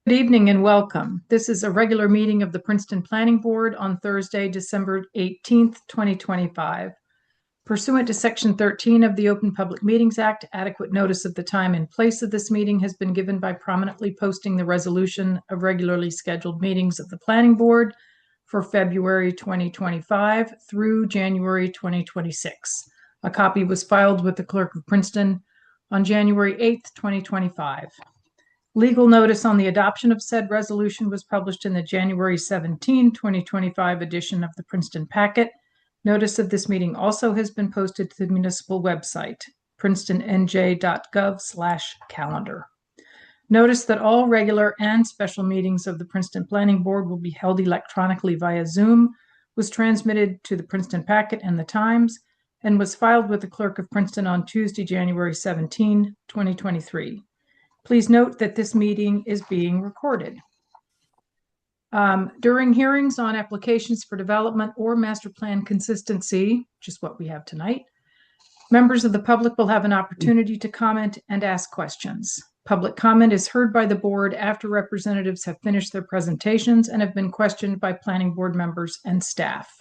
Good evening and welcome. This is a regular meeting of the Princeton Planning Board on Thursday, December 18th, 2025. Pursuant to Section 13 of the Open Public Meetings Act, adequate notice of the time and place of this meeting has been given by prominently posting the resolution of regularly scheduled meetings of the Planning Board for February 2025 through January 2026. A copy was filed with the Clerk of Princeton on January 8th, 2025. Legal notice on the adoption of said resolution was published in the January 17, 2025 edition of the Princeton Packet. Notice of this meeting also has been posted to the municipal website, princetonnj.gov/calendar. Notice that all regular and special meetings of the Princeton Planning Board will be held electronically via Zoom, was transmitted to the Princeton Packet and the Times, and was filed with the Clerk of Princeton on Tuesday, January 17, 2023. Please note that this meeting is being recorded. During hearings on applications for development or master plan consistency, which is what we have tonight, members of the public will have an opportunity to comment and ask questions. Public comment is heard by the board after representatives have finished their presentations and have been questioned by planning board members and staff.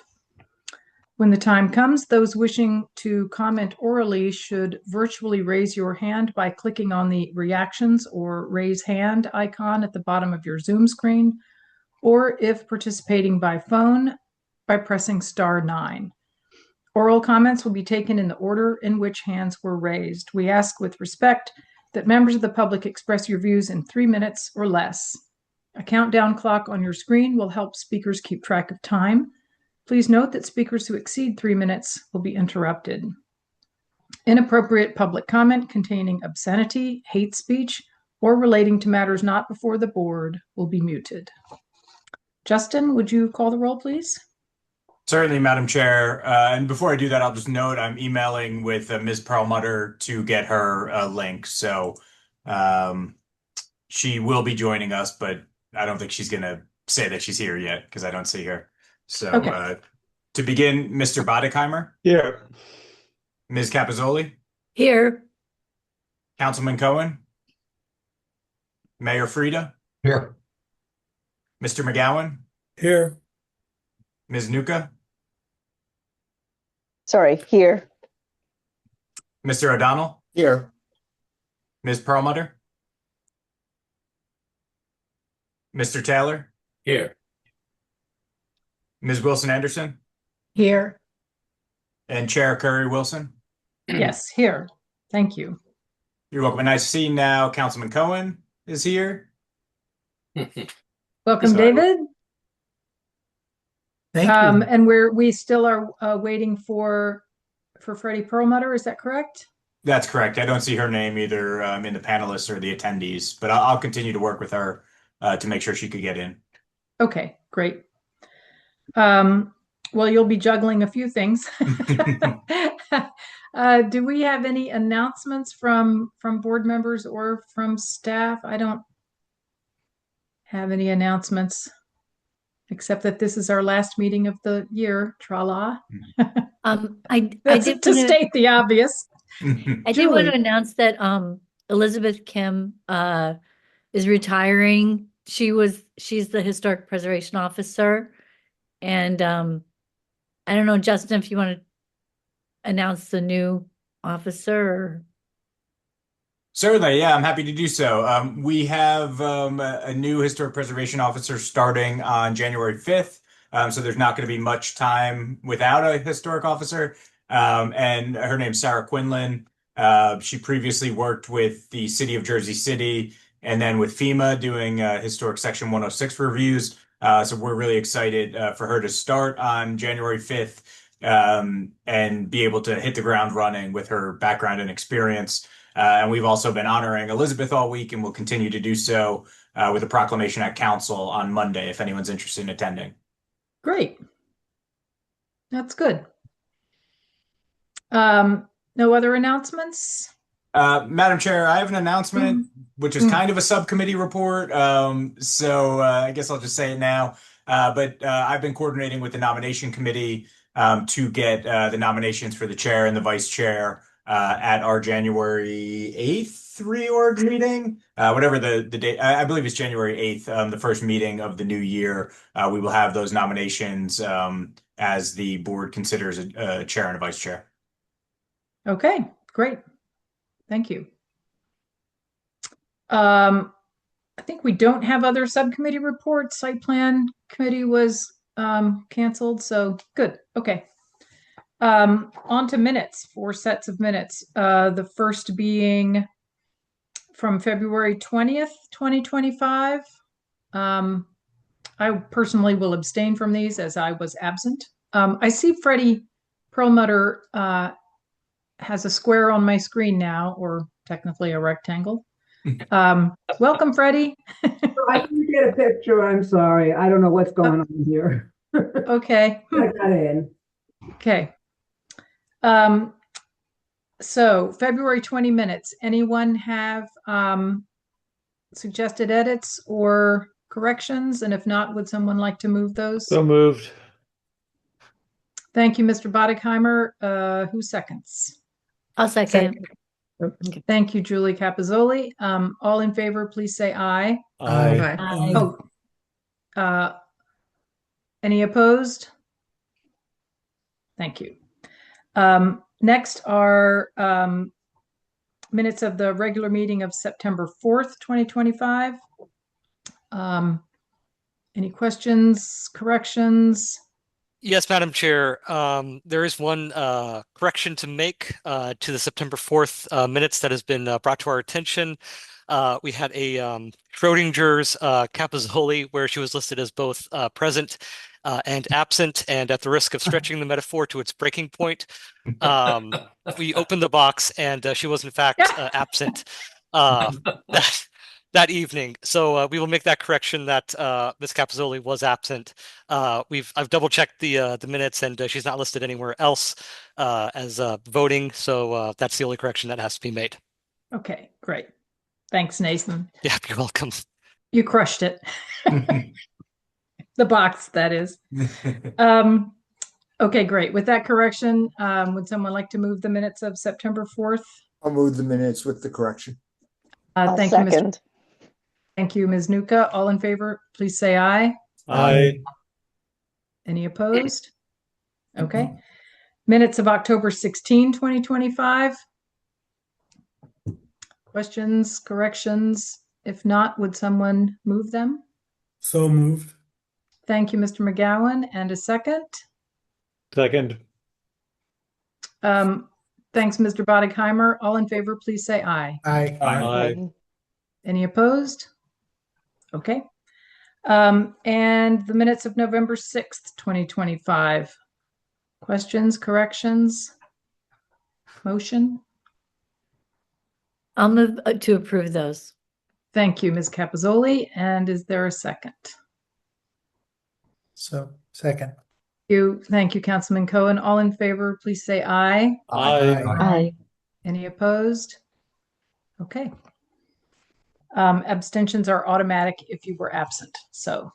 When the time comes, those wishing to comment orally should virtually raise your hand by clicking on the reactions or raise hand icon at the bottom of your Zoom screen, or if participating by phone, by pressing *9. Oral comments will be taken in the order in which hands were raised. We ask with respect that members of the public express your views in 3 minutes or less. A countdown clock on your screen will help speakers keep track of time. Please note that speakers who exceed 3 minutes will be interrupted. Inappropriate public comment containing obscenity, hate speech, or relating to matters not before the board will be muted. Justin, would you call the roll, please? Certainly, Madam Chair. And before I do that, I'll just note I'm emailing with Ms. Perlmutter to get her link. So she will be joining us, but I don't think she's going to say that she's here yet because I don't see her. So Okay. To begin, Mr. Boddigheimer? Here. Ms. Capozzoli? Here. Councilman Cohen? Mayor Frida? Here. Mr. McGowan? Here. Ms. Nuka? Sorry, here. Mr. O'Donnell? Here. Ms. Perlmutter? Mr. Taylor? Here. Ms. Wilson Anderson? Here. And Chair Curry Wilson? Yes, here. Thank you. You're welcome. And I see now Councilman Cohen is here. Welcome, Sorry. David. Thank you. And we still are waiting for Freddie Perlmutter. Is that correct? That's correct. I don't see her name either in the panelists or the attendees, but I'll continue to work with her to make sure she could get in. Okay, great. Well, you'll be juggling a few things. Do we have any announcements from board members or from staff? I don't have any announcements, except that this is our last meeting of the year. Tra-la. I That's did to state the obvious. I did want to announce that Elizabeth Kim is retiring. She's the historic preservation officer, and I don't know, Justin, if you want to announce the new officer. Or... Certainly, yeah, I'm happy to do so. We have a new historic preservation officer starting on January 5th. So there's not going to be much time without a historic officer. And her name's Sarah Quinlan. She previously worked with the City of Jersey City and then with FEMA doing historic Section 106 reviews. So we're really excited for her to start on January 5th and be able to hit the ground running with her background and experience. And we've also been honoring Elizabeth all week and will continue to do so with a proclamation at council on Monday if anyone's interested in attending. Great. That's good. No other announcements? Madam Chair, I have an announcement, which is kind of a subcommittee report. So I guess I'll just say it now. But I've been coordinating with the nomination committee to get the nominations for the chair and the vice chair at our January 8th reorg meeting, whatever the date, I believe it's January 8th, the first meeting of the new year. We will have those nominations as the board considers a chair and a vice chair. Okay, great. Thank you. I think we don't have other subcommittee reports. Site plan committee was canceled, so good. Okay. On to minutes, 4 sets of minutes. The first being from February 20th, 2025. I personally will abstain from these as I was absent. I see Freddie Perlmutter has a square on my screen now, or technically a rectangle. Welcome, Freddie. I didn't get a picture. I'm sorry. I don't know what's going on here. Okay. I got in. Okay. So February 20 minutes. Anyone have suggested edits or corrections? And if not, would someone like to move those? So moved. Thank you, Mr. Bodekheimer. Who seconds? I'll second. Thank you, Julie Capizzoli. All in favor, please say aye. Aye. Oh, any opposed? Thank you. Next are minutes of the regular meeting of September 4th, 2025. Any questions, corrections? Yes, Madam Chair. There is one correction to make to the September 4th minutes that has been brought to our attention. We had a Schrodinger's Capizzoli where she was listed as both present and absent, and at the risk of stretching the metaphor to its breaking point, we opened the box and she was in fact absent that evening. So we will make that correction that Ms. Capizzoli was absent. I've double checked the minutes, and she's not listed anywhere else as voting. So that's the only correction that has to be made. Okay, great. Thanks, Nathan. Yeah, you're welcome. You crushed it. The box, that is. Okay, great. With that correction, would someone like to move the minutes of September 4th? I'll move the minutes with the correction. Thank you, Mr. Thank you, Ms. Nuka. All in favor, please say aye. Aye. Any opposed? Okay. Minutes of October 16, 2025. Questions, corrections? If not, would someone move them? So moved. Thank you, Mr. McGowan. And a second? Second. Thanks, Mr. Bodekheimer. All in favor, please say aye. Aye. Any opposed? Okay. And the minutes of November 6th, 2025. Questions, corrections? Motion? I'll move to approve those. Thank you, Ms. Capizzoli. And is there a second? So second. Thank you, Councilman Cohen. All in favor, please say aye. Aye. Any opposed? Okay. Abstentions are automatic if you were absent. So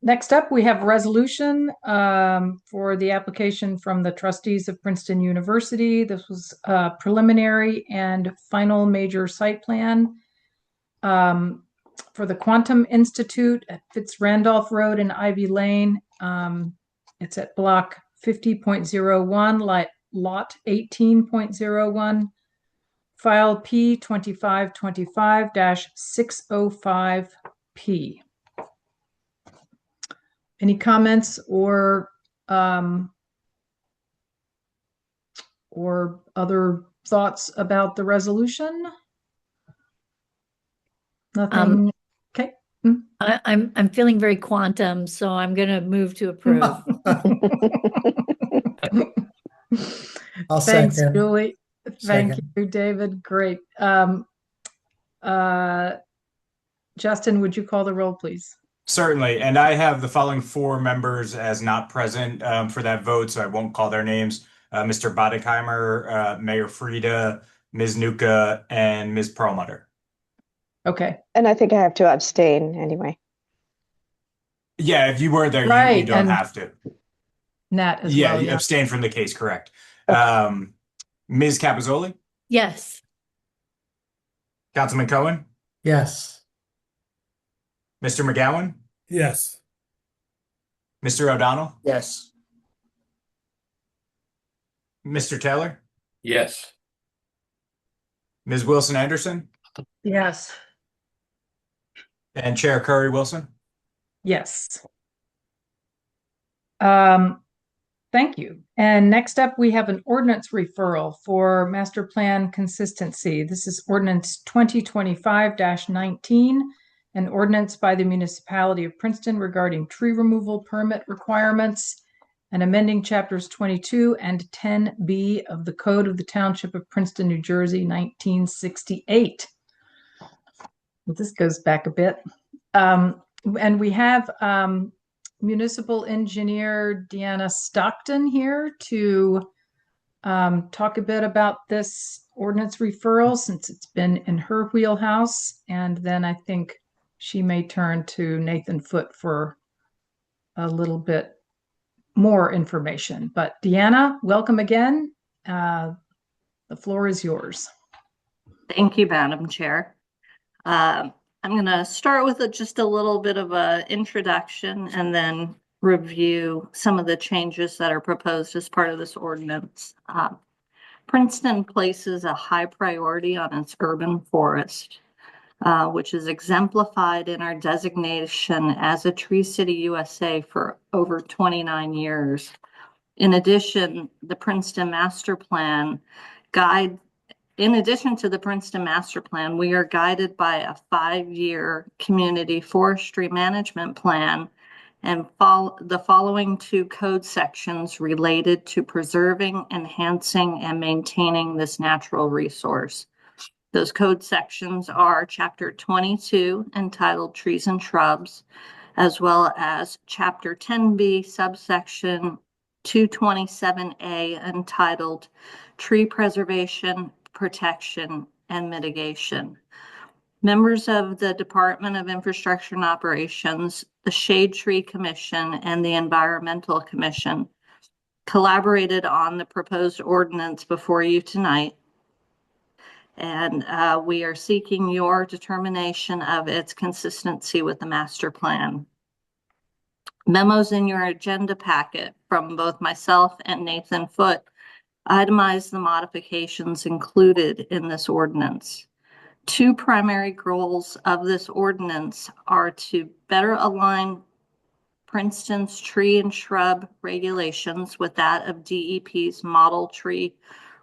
next up, we have a resolution for the application from the trustees of Princeton University. This was a preliminary and final major site plan for the Quantum Institute at Fitz-Randolph Road in Ivy Lane. It's at block 50.01, lot 18.01. File P2525-605P. Any comments or other thoughts about the resolution? Nothing. Okay. I'm feeling very quantum, so I'm going to move to approve. Thanks, Julie. Thank you, David. Great. Justin, would you call the roll, please? Certainly. And I have the following 4 members as not present for that vote, so I won't call their names. Mr. Bodekheimer, Mayor Frida, Ms. Nuka, and Ms. Perlmutter. Okay. And I think I have to abstain anyway. Yeah, if you weren't there, Right, you don't and have to. Nat as Yeah, well. you abstain from the case, correct. Ms. Capizoli, Yes. Councilman Cohen, Yes. Mr. McGowan, Yes. Mr. O'Donnell, Yes. Mr. Taylor, Yes. Ms. Wilson Anderson, Yes. and Chair Curry Wilson. Yes. Thank you. And next up, we have an ordinance referral for master plan consistency. This is ordinance 2025-19, an ordinance by the municipality of Princeton regarding tree removal permit requirements and amending chapters 22 and 10B of the Code of the Township of Princeton, New Jersey, 1968. Well, this goes back a bit. And we have municipal engineer Deanna Stockton here to talk a bit about this ordinance referral since it's been in her wheelhouse. And then I think she may turn to Nathan Foote for a little bit more information. But Deanna, welcome again. The floor is yours. Thank you, Madam Chair. I'm going to start with just a little bit of an introduction and then review some of the changes that are proposed as part of this ordinance. Princeton places a high priority on its urban forest, which is exemplified in our designation as a Tree City USA for over 29 years. In addition, the Princeton Master Plan In addition to the Princeton Master Plan, we are guided by a 5-year community forestry management plan and the following 2 code sections related to preserving, enhancing, and maintaining this natural resource. Those code sections are Chapter 22, entitled Trees and Shrubs, as well as Chapter 10B, subsection 227A, entitled Tree Preservation, Protection, and Mitigation. Members of the Department of Infrastructure and Operations, the Shade Tree Commission, and the Environmental Commission collaborated on the proposed ordinance before you tonight. And we are seeking your determination of its consistency with the master plan. Memos in your agenda packet from both myself and Nathan Foote itemize the modifications included in this ordinance. 2 primary goals of this ordinance are to better align Princeton's tree and shrub regulations with that of DEP's model tree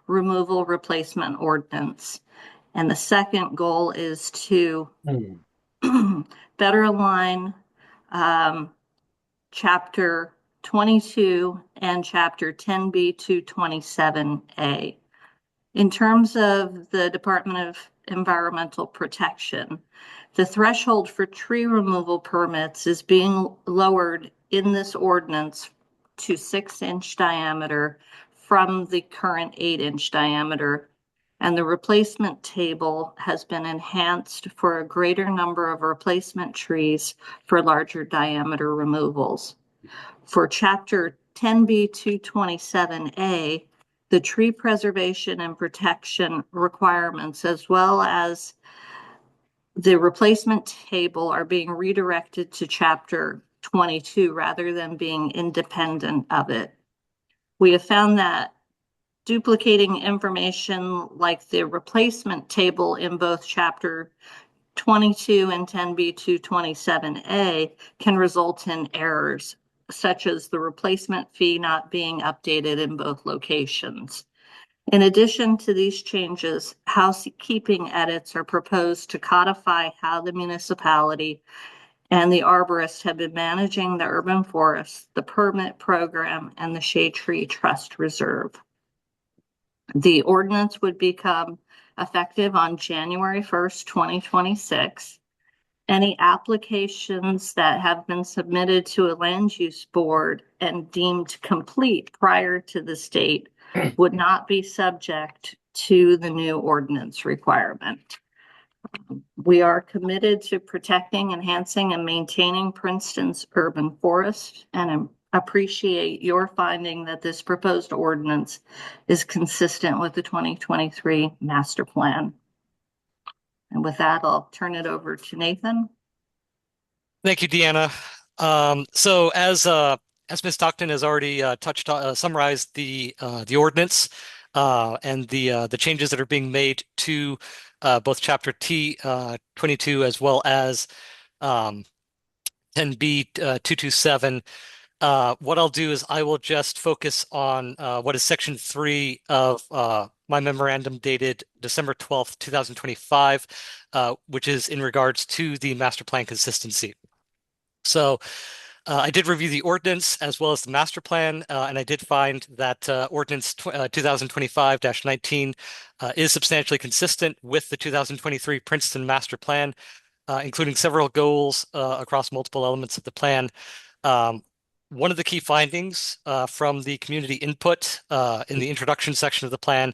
removal replacement ordinance. And the second goal is to better align Chapter 22 and Chapter 10B to 27A. In terms of the Department of Environmental Protection, the threshold for tree removal permits is being lowered in this ordinance to 6-inch diameter from the current 8-inch diameter, and the replacement table has been enhanced for a greater number of replacement trees for larger diameter removals. For Chapter 10B 227A, the tree preservation and protection requirements, as well as the replacement table, are being redirected to Chapter 22 rather than being independent of it. We have found that duplicating information like the replacement table in both Chapter 22 and 10B 227A can result in errors, such as the replacement fee not being updated in both locations. In addition to these changes, housekeeping edits are proposed to codify how the municipality and the arborist have been managing the urban forest, the permit program, and the Shade Tree Trust Reserve. The ordinance would become effective on January 1st, 2026. Any applications that have been submitted to a land use board and deemed complete prior to this date would not be subject to the new ordinance requirement. We are committed to protecting, enhancing, and maintaining Princeton's urban forest and appreciate your finding that this proposed ordinance is consistent with the 2023 master plan. And with that, I'll turn it over to Nathan. Thank you, Deanna. So as Ms. Stockton has already summarized the ordinance and the changes that are being made to both Chapter T 22 as well as 10B 227. What I'll do is I will just focus on what is Section 3 of my memorandum dated December 12th, 2025, which is in regards to the master plan consistency. So I did review the ordinance as well as the master plan, and I did find that ordinance 2025-19 is substantially consistent with the 2023 Princeton master plan, including several goals across multiple elements of the plan. One of the key findings from the community input in the introduction section of the plan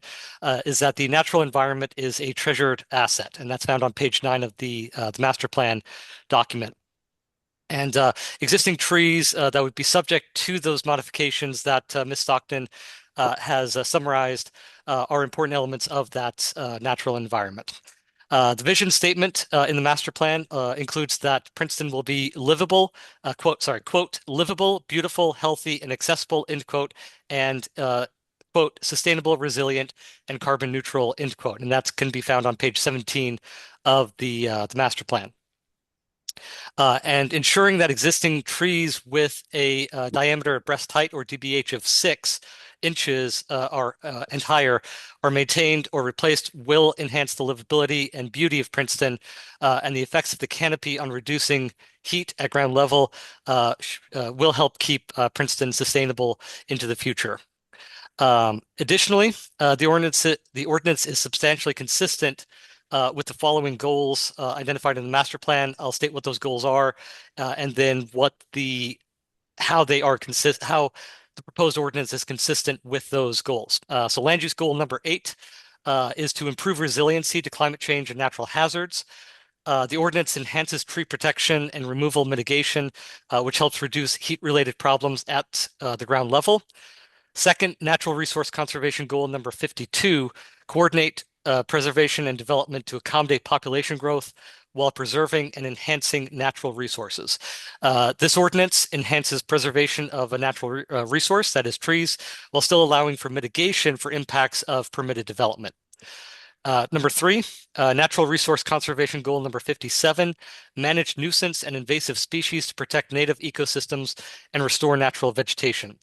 is that the natural environment is a treasured asset, and that's found on page 9 of the master plan document. And existing trees that would be subject to those modifications that Ms. Stockton has summarized are important elements of that natural environment. The vision statement in the master plan includes that Princeton will be livable, quote, livable, beautiful, healthy, and accessible, end quote, and quote, sustainable, resilient, and carbon neutral, end quote. And that can be found on page 17 of the master plan. And ensuring that existing trees with a diameter at breast height or DBH of 6 inches and higher are maintained or replaced will enhance the livability and beauty of Princeton, and the effects of the canopy on reducing heat at ground level will help keep Princeton sustainable into the future. Additionally, the ordinance is substantially consistent with the following goals identified in the master plan. I'll state what those goals are, and then how the proposed ordinance is consistent with those goals. So land use goal number 8 is to improve resiliency to climate change and natural hazards. The ordinance enhances tree protection and removal mitigation, which helps reduce heat-related problems at the ground level. Second, natural resource conservation goal number 52, coordinate preservation and development to accommodate population growth while preserving and enhancing natural resources. This ordinance enhances preservation of a natural resource, that is trees, while still allowing for mitigation for impacts of permitted development. Number 3, natural resource conservation goal number 57, manage nuisance and invasive species to protect native ecosystems and restore natural vegetation.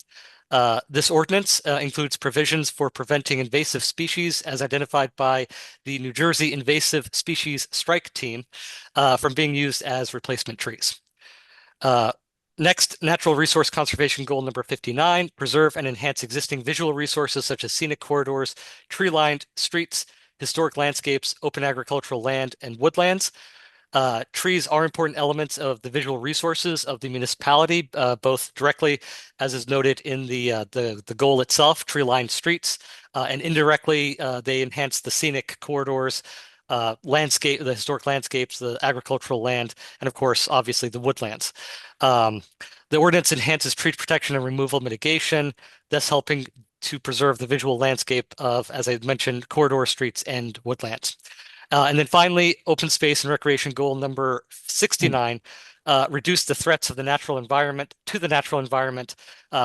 This ordinance includes provisions for preventing invasive species as identified by the New Jersey Invasive Species Strike Team from being used as replacement trees. Next, natural resource conservation goal number 59, preserve and enhance existing visual resources such as scenic corridors, tree-lined streets, historic landscapes, open agricultural land, and woodlands. Trees are important elements of the visual resources of the municipality, both directly, as is noted in the goal itself, tree-lined streets, and indirectly, they enhance the scenic corridors, the historic landscapes, the agricultural land, and of course, obviously, the woodlands. The ordinance enhances tree protection and removal mitigation, thus helping to preserve the visual landscape of, as I mentioned, corridor streets and woodlands. And then finally, open space and recreation goal number 69, reduce the threats of the natural environment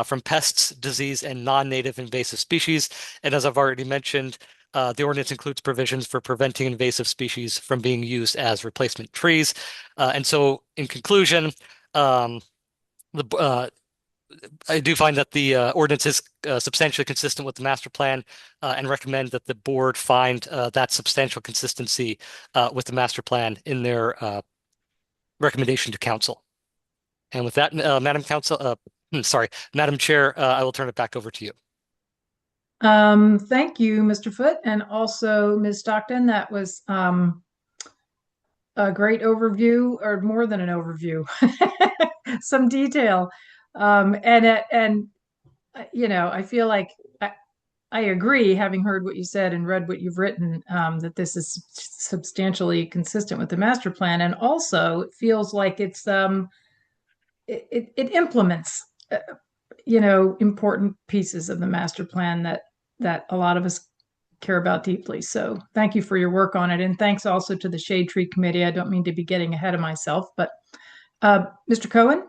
from pests, disease, and non-native invasive species. And as I've already mentioned, the ordinance includes provisions for preventing invasive species from being used as replacement trees. And so in conclusion, I do find that the ordinance is substantially consistent with the master plan and recommend that the board find that substantial consistency with the master plan in their recommendation to council. And with that, Madam Chair, I will turn it back over to you. Thank you, Mr. Foote, and also Ms. Stockton. That was a great overview, or more than an overview, some detail. And you know, I feel like I agree, having heard what you said and read what you've written, that this is substantially consistent with the master plan, and also it feels like it's it implements important pieces of the master plan that a lot of us care about deeply. So thank you for your work on it. And thanks also to the Shade Tree Committee. I don't mean to be getting ahead of myself, but Mr. Cohen?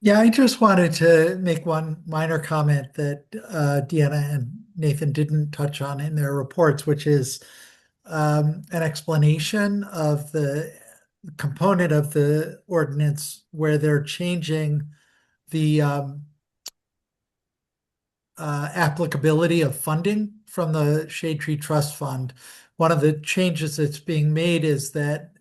Yeah, I just wanted to make one minor comment that Deanna and Nathan didn't touch on in their reports, which is an explanation of the component of the ordinance where they're changing the applicability of funding from the Shade Tree Trust Fund. One of the changes that's being made is that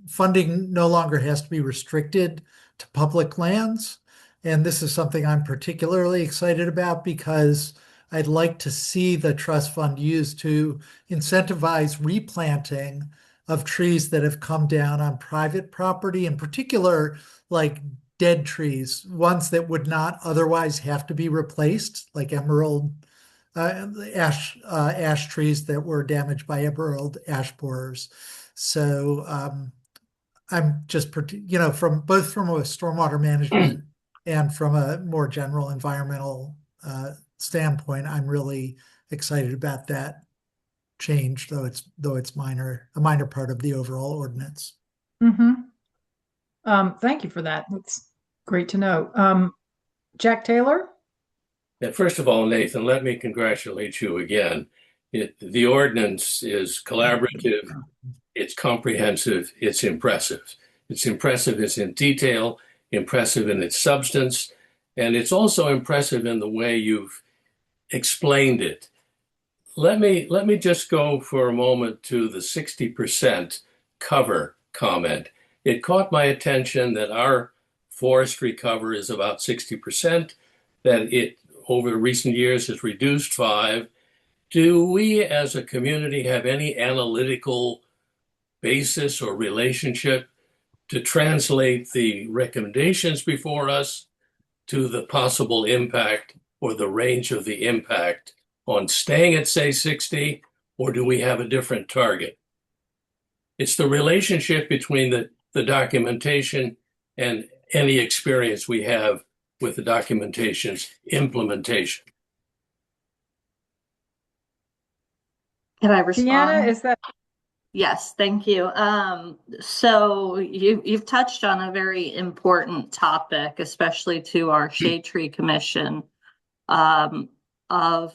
funding no longer has to be restricted to public lands. And this is something I'm particularly excited about because I'd like to see the trust fund used to incentivize replanting of trees that have come down on private property, in particular, like dead trees, ones that would not otherwise have to be replaced, like emerald ash trees that were damaged by emerald ash borers. So I'm just, from both from a stormwater management and from a more general environmental standpoint, I'm really excited about that change, though it's a minor part of the overall ordinance. Mm-hmm. Thank you for that. That's great to know. Jack Taylor? And first of all, Nathan, let me congratulate you again. The ordinance is collaborative, it's comprehensive, it's impressive. It's impressive, it's in detail, impressive in its substance, and it's also impressive in the way you've explained it. Let me just go for a moment to the 60% cover comment. It caught my attention that our forestry cover is about 60%, that it over recent years has reduced 5%. Do we as a community have any analytical basis or relationship to translate the recommendations before us to the possible impact or the range of the impact on staying at, say, 60, or do we have a different target? It's the relationship between the documentation and any experience we have with the documentation's implementation. Can I respond? Deanna, is that? Yes, thank you. So you've touched on a very important topic, especially to our Shade Tree Commission, of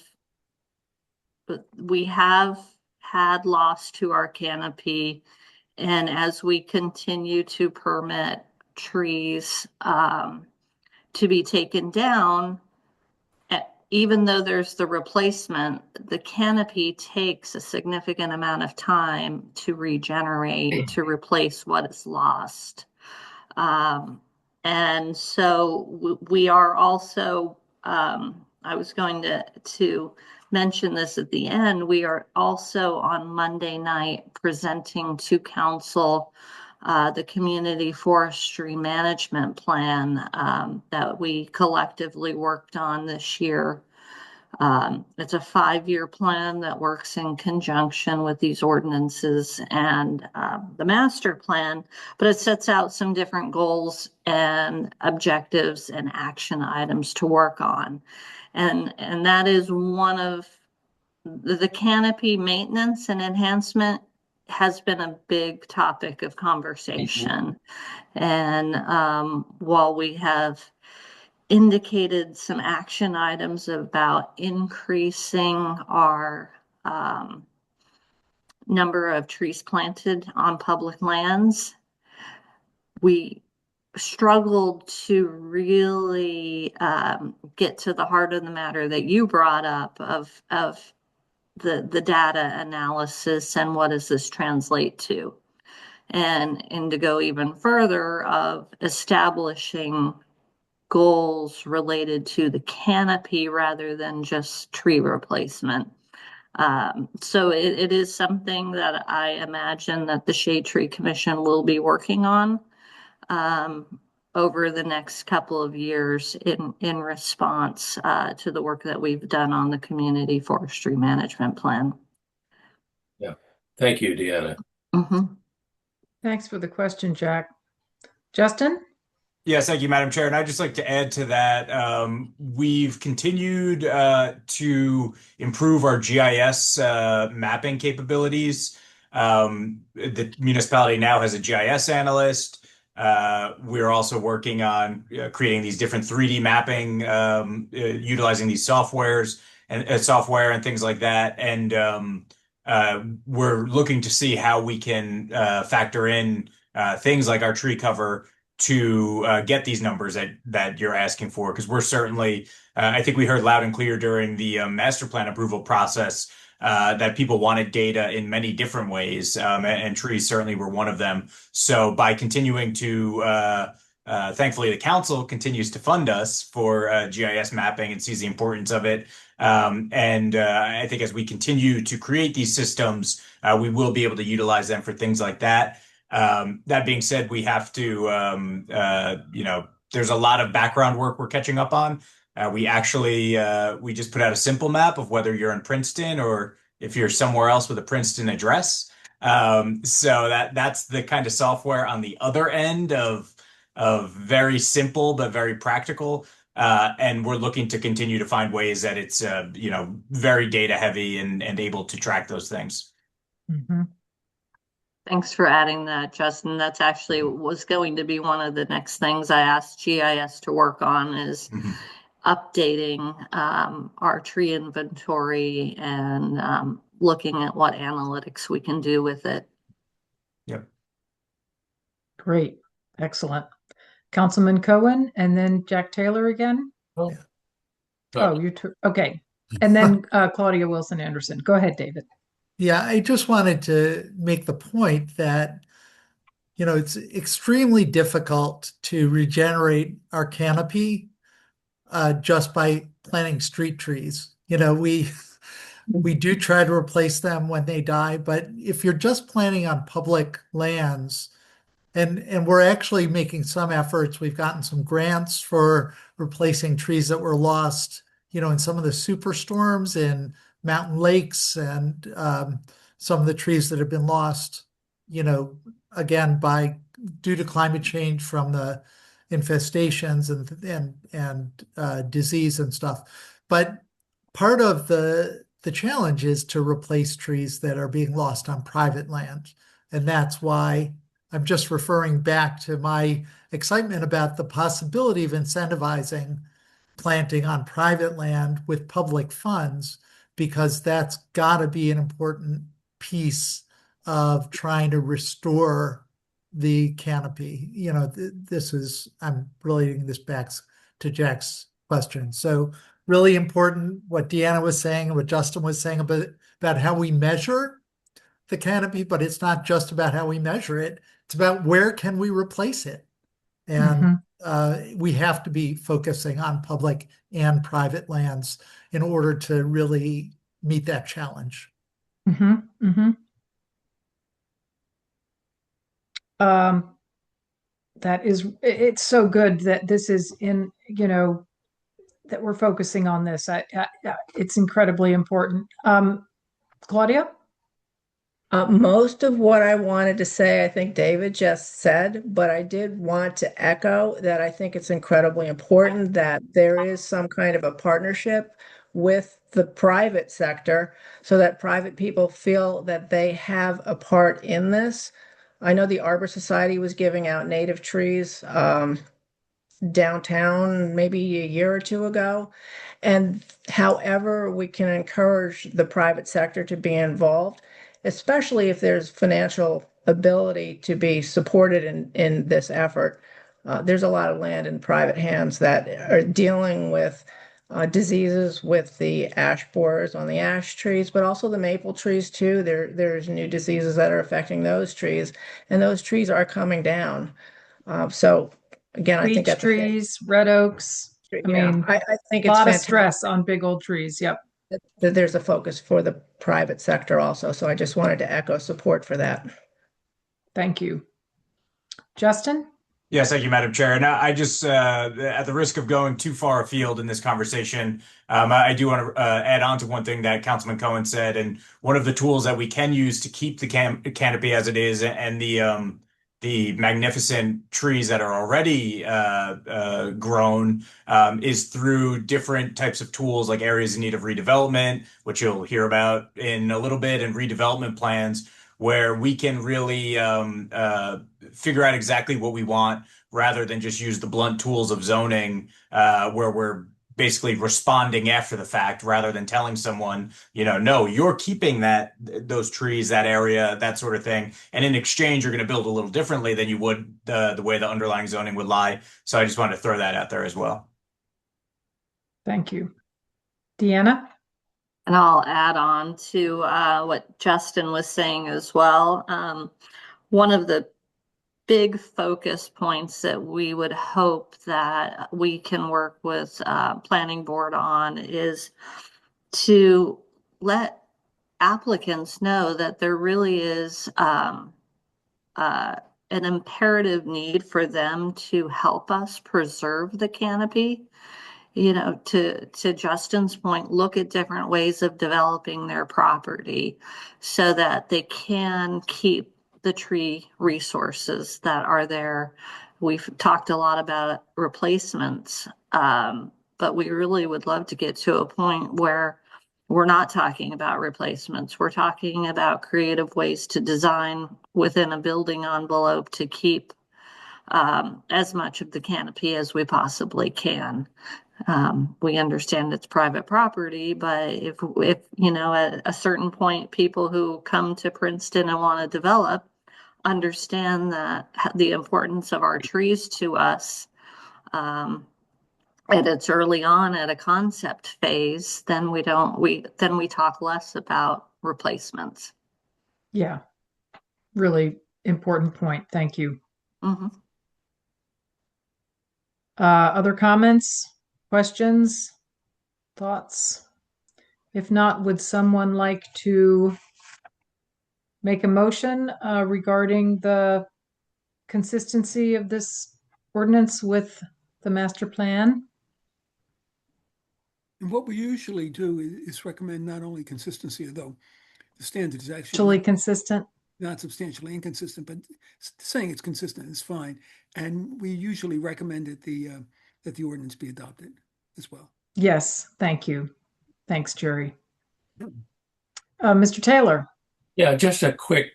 we have had loss to our canopy, and as we continue to permit trees to be taken down, even though there's the replacement, the canopy takes a significant amount of time to regenerate, to replace what is lost. And so we are also, I was going to mention this at the end, we are also on Monday night presenting to council the community forestry management plan that we collectively worked on this year. It's a 5-year plan that works in conjunction with these ordinances and the master plan, but it sets out some different goals and objectives and action items to work on. And that is one of the canopy maintenance and enhancement has been a big topic of conversation. And while we have indicated some action items about increasing our number of trees planted on public lands, we struggled to really get to the heart of the matter that you brought up of the data analysis and what does this translate to, and to go even further of establishing goals related to the canopy rather than just tree replacement. So it is something that I imagine that the Shade Tree Commission will be working on over the next couple of years in response to the work that we've done on the community forestry management plan. Yeah, thank you, Deanna. Mm-hmm. Thanks for the question, Jack. Justin? Yes, thank you, Madam Chair. And I'd just like to add to that, we've continued to improve our GIS mapping capabilities. The municipality now has a GIS analyst. We're also working on creating these different 3D mapping, utilizing these softwares and software and things like that. And we're looking to see how we can factor in things like our tree cover to get these numbers that you're asking for, because we're certainly, I think we heard loud and clear during the master plan approval process that people wanted data in many different ways, and trees certainly were one of them. So by continuing to, thankfully, the council continues to fund us for GIS mapping and sees the importance of it. I think as we continue to create these systems, we will be able to utilize them for things like that. That being said, we have to, there's a lot of background work we're catching up on. We just put out a simple map of whether you're in Princeton or if you're somewhere else with a Princeton address. So that's the kind of software on the other end of very simple but very practical. And we're looking to continue to find ways that it's, very data heavy and able to track those things. Mm-hmm. Thanks for adding that, Justin. That's actually was going to be one of the next things I asked GIS to work on is updating our tree inventory and looking at what analytics we can do with it. Yep. Great. Excellent. Councilman Cohen and then Jack Taylor again. Oh, Okay. And then Claudia Wilson Anderson. Go ahead, David. Yeah, I just wanted to make the point that, it's extremely difficult to regenerate our canopy just by planting street trees. We do try to replace them when they die, but if you're just planting on public lands, and we're actually making some efforts, we've gotten some grants for replacing trees that were lost, in some of the superstorms in mountain lakes and some of the trees that have been lost, again, due to climate change from the infestations and disease and stuff. But part of the challenge is to replace trees that are being lost on private land. And that's why I'm just referring back to my excitement about the possibility of incentivizing planting on private land with public funds, because that's got to be an important piece of trying to restore the canopy. I'm relating this back to Jack's question. So really important what Deanna was saying, what Justin was saying about how we measure the canopy, but it's not just about how we measure it. It's about where can we replace it. And we have to be focusing on public and private lands in order to really meet that challenge. It's so good that this is in, that we're focusing on this. It's incredibly important. Claudia? Most of what I wanted to say, I think David just said, but I did want to echo that I think it's incredibly important that there is some kind of a partnership with the private sector so that private people feel that they have a part in this. I know the Arbor Society was giving out native trees downtown maybe a year or two ago. And however we can encourage the private sector to be involved, especially if there's financial ability to be supported in this effort. There's a lot of land in private hands that are dealing with diseases with the ash borers on the ash trees, but also the maple trees too. There's new diseases that are affecting those trees, and those trees are coming down. So again, I think Beech trees, red oaks. I think it's a lot of stress on big old trees. Yep. That there's a focus for the private sector also. So I just wanted to echo support for that. Thank you. Justin? Yes, thank you, Madam Chair. And I just, at the risk of going too far afield in this conversation, I do want to add on to one thing that Councilman Cohen said. And one of the tools that we can use to keep the canopy as it is and the the magnificent trees that are already grown is through different types of tools like areas in need of redevelopment, which you'll hear about in a little bit, and redevelopment plans, where we can really figure out exactly what we want rather than just use the blunt tools of zoning, where we're basically responding after the fact rather than telling someone, no, you're keeping those trees, that area, that sort of thing. And in exchange, you're going to build a little differently than you would the way the underlying zoning would lie. So I just wanted to throw that out there as well. Thank you. Deanna? And I'll add on to what Justin was saying as well. One of the big focus points that we would hope that we can work with planning board on is to let applicants know that there really is an imperative need for them to help us preserve the canopy. To Justin's point, look at different ways of developing their property so that they can keep the tree resources that are there. We've talked a lot about replacements, but we really would love to get to a point where we're not talking about replacements. We're talking about creative ways to design within a building envelope to keep as much of the canopy as we possibly can. We understand it's private property, but if at a certain point, people who come to Princeton and want to develop understand that the importance of our trees to us, and it's early on at a concept phase, then we talk less about replacements. Yeah, really important point. Thank you. Mm-hmm. Other comments, questions, thoughts? If not, would someone like to make a motion regarding the consistency of this ordinance with the master plan? And what we usually do is recommend not only consistency, although the standard is Actually consistent? Not substantially inconsistent, but saying it's consistent is fine. And we usually recommend that the ordinance be adopted as well. Yes, thank you. Thanks, Jerry. Mr. Taylor. Yeah, just a quick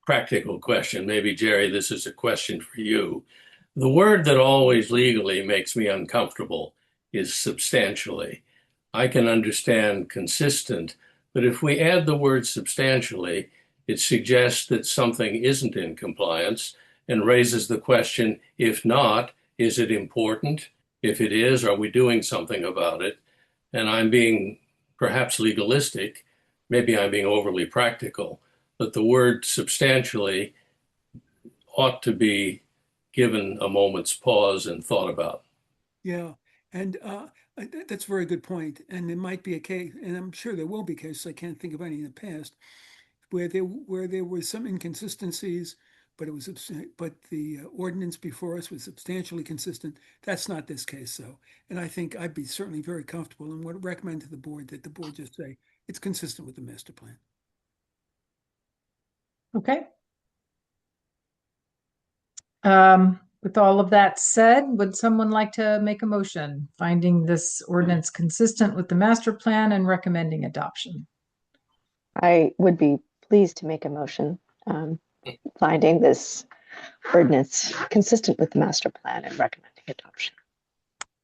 practical question. Maybe, Jerry, this is a question for you. The word that always legally makes me uncomfortable is substantially. I can understand consistent, but if we add the word substantially, it suggests that something isn't in compliance and raises the question, if not, is it important? If it is, are we doing something about it? And I'm being perhaps legalistic, maybe I'm being overly practical, but the word substantially ought to be given a moment's pause and thought about. Yeah, and that's a very good point. And there might be a case, and I'm sure there will be cases, I can't think of any in the past, where there were some inconsistencies, but the ordinance before us was substantially consistent. That's not this case, though. And I think I'd be certainly very comfortable and would recommend to the board that the board just say it's consistent with the master plan. Okay. With all of that said, would someone like to make a motion finding this ordinance consistent with the master plan and recommending adoption? I would be pleased to make a motion finding this ordinance consistent with the master plan and recommending adoption.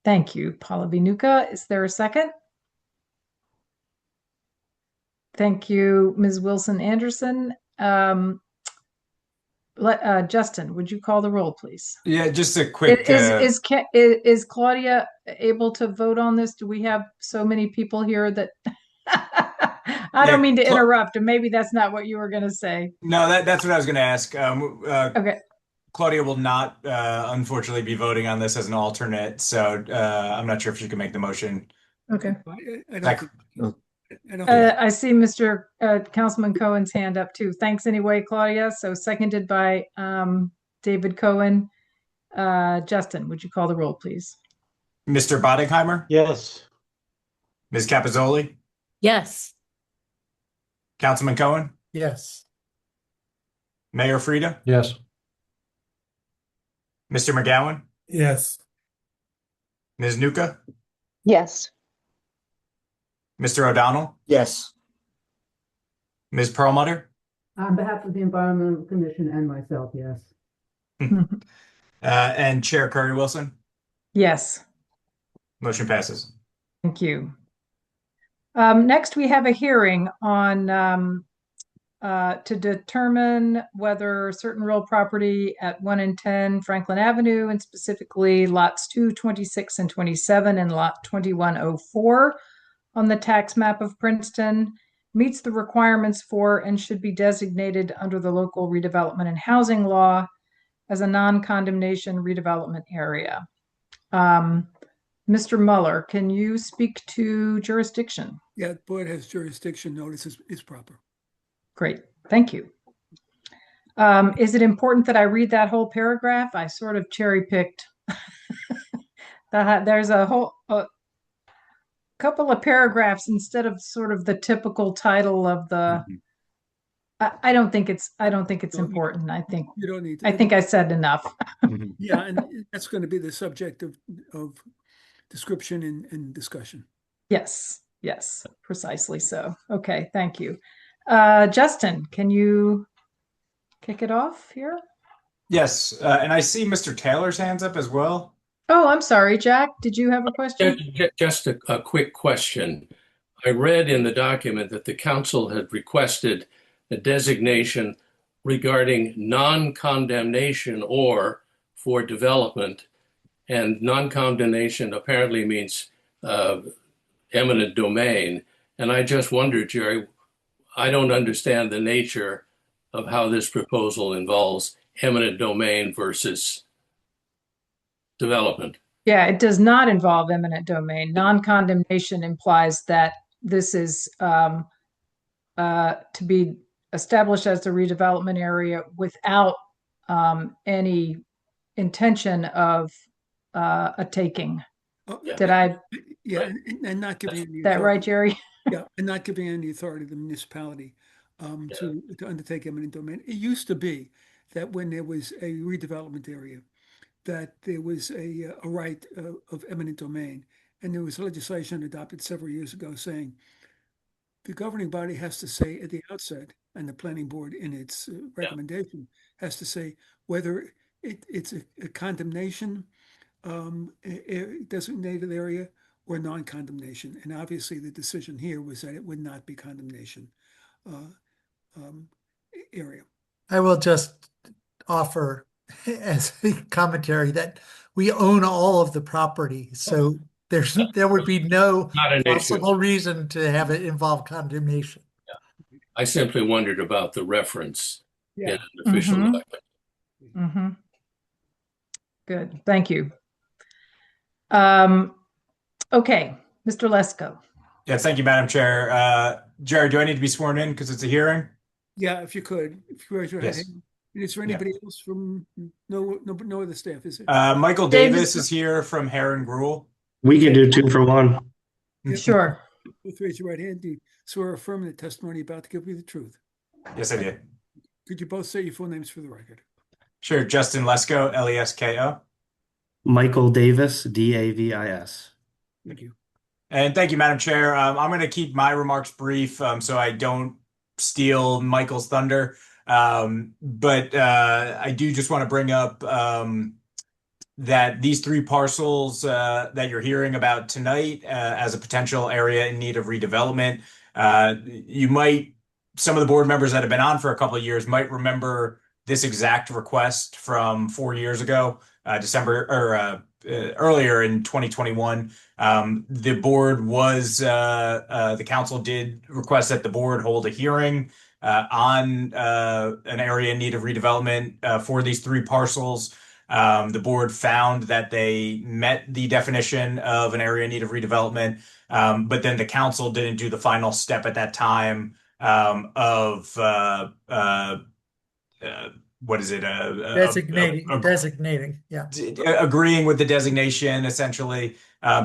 Thank you, Paula Vinuka. Is there a second? Thank you, Ms. Wilson Anderson. Justin, would you call the roll, please? Yeah, just a quick. Is Claudia able to vote on this? Do we have so many people here that I don't mean to interrupt, and maybe that's not what you were going to say. No, that's what I was going to ask. Okay. Claudia will not, unfortunately, be voting on this as an alternate, so I'm not sure if she can make the motion. Okay. I I see Mr. Councilman Cohen's hand up too. Thanks anyway, Claudia. So seconded by David Cohen. Justin, would you call the roll, please? Mr. Boddingheimer? Yes. Ms. Capozzoli? Yes. Councilman Cohen? Yes. Mayor Frida? Yes. Mr. McGowan, Yes. Ms. Nuka, Yes. Mr. O'Donnell, Yes. Ms. Perlmutter, On behalf of the Environmental Commission and myself, yes. and Chair Curry Wilson. Yes, Motion passes. thank you. Next, we have a hearing on to determine whether certain real property at 1 and 10 Franklin Avenue, and specifically lots 2, 26, and 27, and lot 2104 on the tax map of Princeton meets the requirements for and should be designated under the local redevelopment and housing law as a non-condemnation redevelopment area. Mr. Muller, can you speak to jurisdiction? Yeah, the board has jurisdiction. Notice is proper. Great, thank you. Is it important that I read that whole paragraph? I sort of cherry picked. There's a couple of paragraphs instead of sort of the typical title of the. I don't think it's important. I think You don't need to. I think I said enough. Yeah, and that's going to be the subject of description and discussion. Yes, precisely so. Okay, thank you. Justin, can you kick it off here? Yes, and I see Mr. Taylor's hands up as well. Oh, I'm sorry, Jack. Did you have a question? Just a quick question. I read in the document that the council had requested a designation regarding non-condemnation or for development, and non-condemnation apparently means eminent domain. And I just wondered, Jerry, I don't understand the nature of how this proposal involves eminent domain versus development. Yeah, it does not involve eminent domain. Non-condemnation implies that this is to be established as a redevelopment area without any intention of a taking. Did I? Yeah, and not giving any that right, authority. Jerry? Yeah, and not giving any authority to the municipality to undertake eminent domain. It used to be that when there was a redevelopment area, that there was a right of eminent domain, and there was legislation adopted several years ago saying the governing body has to say at the outset, and the planning board in its recommendation has to say whether it's a condemnation designated area or non-condemnation. And obviously the decision here was that it would not be condemnation area. I will just offer as a commentary that we own all of the property. So there would be no Not an possible reason to have it involve condemnation. I simply wondered about the reference in Yeah. an official document. Mm-hmm. Good, thank you. Okay, Mr. Lesko. Yes, thank you, Madam Chair. Jerry, do I need to be sworn in because it's a hearing? Yeah, if you could, if you raise your Yes. hand. And is there anybody else from no other staff, is it? Michael Davis is here from Heron Gruel. We can do 2 for 1. Sure. Both raise your right hand. Do you swear or affirm the testimony you're about to give you the truth? Yes, I did. Could you both say your full names for the record? Sure, Justin Lesko, Lesko. Michael Davis, Davis. Thank you. And thank you, Madam Chair. I'm going to keep my remarks brief so I don't steal Michael's thunder. But I do just want to bring up that these 3 parcels that you're hearing about tonight as a potential area in need of redevelopment, some of the board members that have been on for a couple of years might remember this exact request from 4 years ago, earlier in 2021. The board the council did request that the board hold a hearing on an area in need of redevelopment for these 3 parcels. The board found that they met the definition of an area in need of redevelopment, but then the council didn't do the final step at that time of what is it? Designating, yeah. Agreeing with the designation, essentially.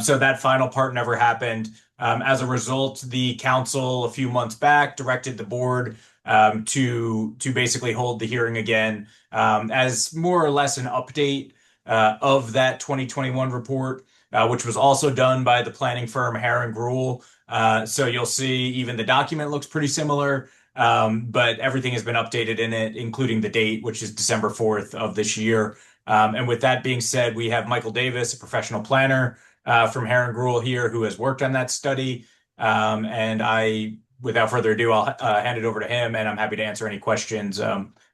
So that final part never happened. As a result, the council a few months back directed the board to basically hold the hearing again as more or less an update of that 2021 report, which was also done by the planning firm Herring Gruhl. So you'll see even the document looks pretty similar, but everything has been updated in it, including the date, which is December 4th of this year. And with that being said, we have Michael Davis, a professional planner from Herring Gruhl here, who has worked on that study. And without further ado, I'll hand it over to him, and I'm happy to answer any questions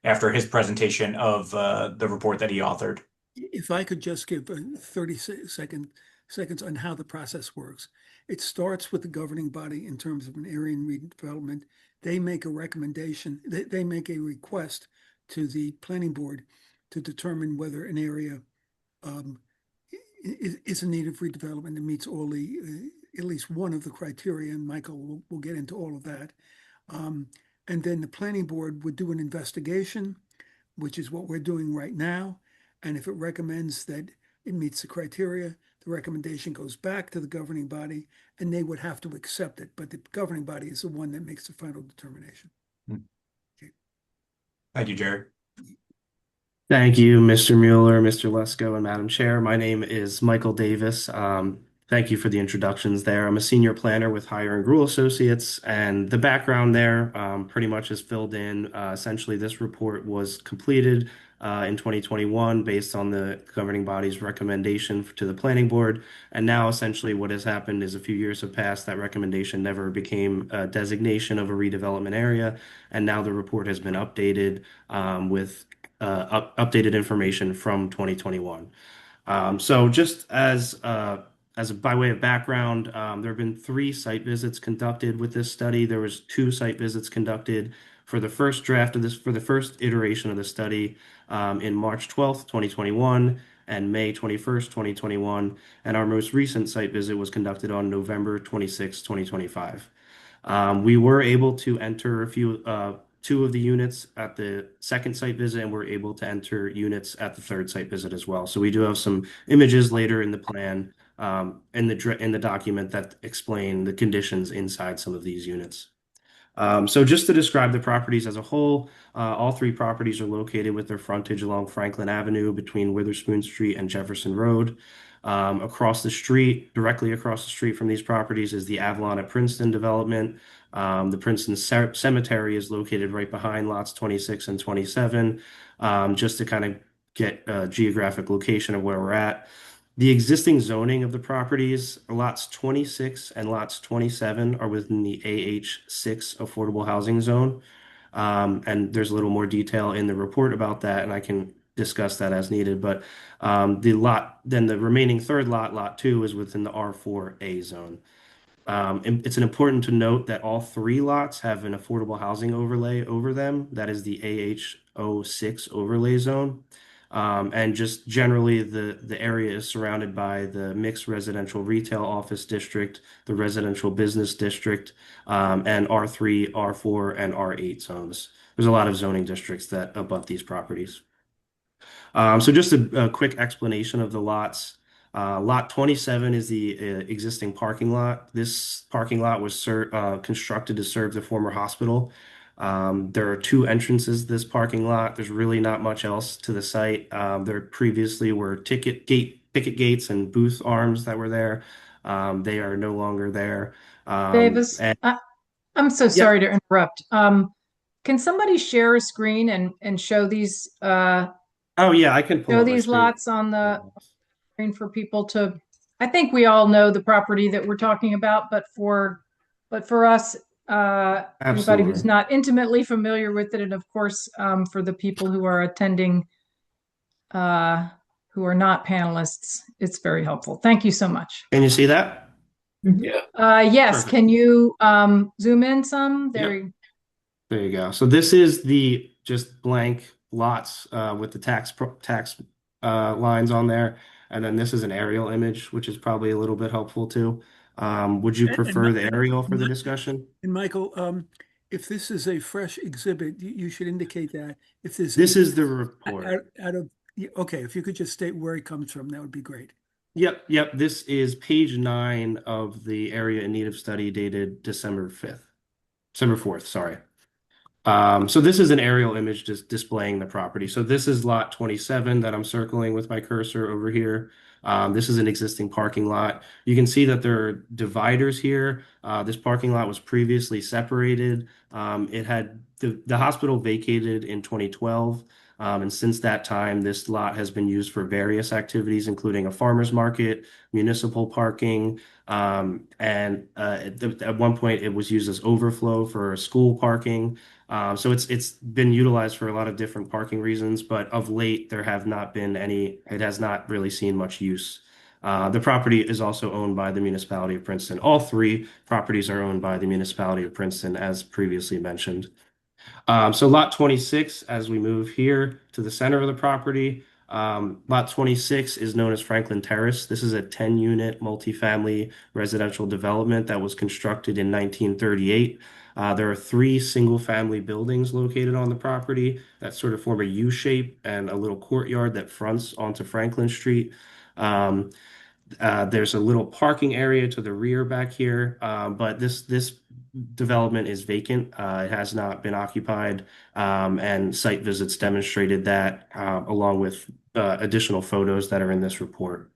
after his presentation of the report that he authored. If I could just give 30 seconds on how the process works. It starts with the governing body in terms of an area and redevelopment. They make a recommendation, they make a request to the planning board to determine whether an area is in need of redevelopment and meets all the, at least one of the criteria, and Michael will get into all of that. And then the planning board would do an investigation, which is what we're doing right now. And if it recommends that it meets the criteria, the recommendation goes back to the governing body and they would have to accept it. But the governing body is the one that makes the final determination. Okay. Thank you, Jerry. Thank you, Mr. Mueller, Mr. Lesko, and Madam Chair. My name is Michael Davis. Thank you for the introductions there. I'm a senior planner with Herring Gruhl Associates, and the background there pretty much is filled in. Essentially, this report was completed in 2021 based on the governing body's recommendation to the planning board. And now essentially what has happened is a few years have passed. That recommendation never became a designation of a redevelopment area. And now the report has been updated with updated information from 2021. So just as by way of background, there have been 3 site visits conducted with this study. There was 2 site visits conducted for the first draft of this, for the first iteration of the study in March 12th, 2021 and May 21st, 2021. And our most recent site visit was conducted on November 26, 2025. We were able to enter 2 of the units at the second site visit, and we're able to enter units at the third site visit as well. So we do have some images later in the plan in the document that explain the conditions inside some of these units. So just to describe the properties as a whole, all 3 properties are located with their frontage along Franklin Avenue between Witherspoon Street and Jefferson Road. Across the street, directly across the street from these properties is the Avalon at Princeton development. The Princeton Cemetery is located right behind lots 26 and 27, just to kind of get a geographic location of where we're at. The existing zoning of the properties, lots 26 and lots 27 are within the AH6 affordable housing zone. And there's a little more detail in the report about that, and I can discuss that as needed. But the remaining third lot, lot 2, is within the R4A zone. It's important to note that all 3 lots have an affordable housing overlay over them. That is the AH06 overlay zone. And just generally, the area is surrounded by the mixed residential retail office district, the residential business district, and R3, R4, and R8 zones. There's a lot of zoning districts that abut these properties. So just a quick explanation of the lots. Lot 27 is the existing parking lot. This parking lot was constructed to serve the former hospital. There are 2 entrances to this parking lot. There's really not much else to the site. There previously were picket gates and booth arms that were there. They are no longer there. Davis, I'm so sorry to interrupt. Can somebody share a screen and show these? Oh yeah, I can pull show up my these screen. lots on the screen for people to. I think we all know the property that we're talking about, but for us, anybody who's Absolutely. not intimately familiar with it, and of course, for the people who are attending, who are not panelists, it's very helpful. Thank you so much. Can you see that? Yeah. Yes. Perfect. Can you zoom in some? There you go. So this is the just blank lots with the tax lines on there. And then this is an aerial image, which is probably a little bit helpful too. Would you prefer the aerial for the discussion? And Michael, if this is a fresh exhibit, you should indicate that. If this is the report. Okay, if you could just state where it comes from, that would be great. Yep. This is page 9 of the area in need of study dated December 4th, sorry. So this is an aerial image just displaying the property. So this is lot 27 that I'm circling with my cursor over here. This is an existing parking lot. You can see that there are dividers here. This parking lot was previously separated. It had the hospital vacated in 2012. And since that time, this lot has been used for various activities, including a farmer's market, municipal parking, and at one point it was used as overflow for school parking. So it's been utilized for a lot of different parking reasons, but of late there have not been any, it has not really seen much use. The property is also owned by the municipality of Princeton. All three properties are owned by the municipality of Princeton, as previously mentioned. So lot 26, as we move here to the center of the property, lot 26 is known as Franklin Terrace. This is a 10-unit multifamily residential development that was constructed in 1938. There are 3 single-family buildings located on the property that sort of form a U shape and a little courtyard that fronts onto Franklin Street. There's a little parking area to the rear back here, but this development is vacant. It has not been occupied, and site visits demonstrated that, along with additional photos that are in this report.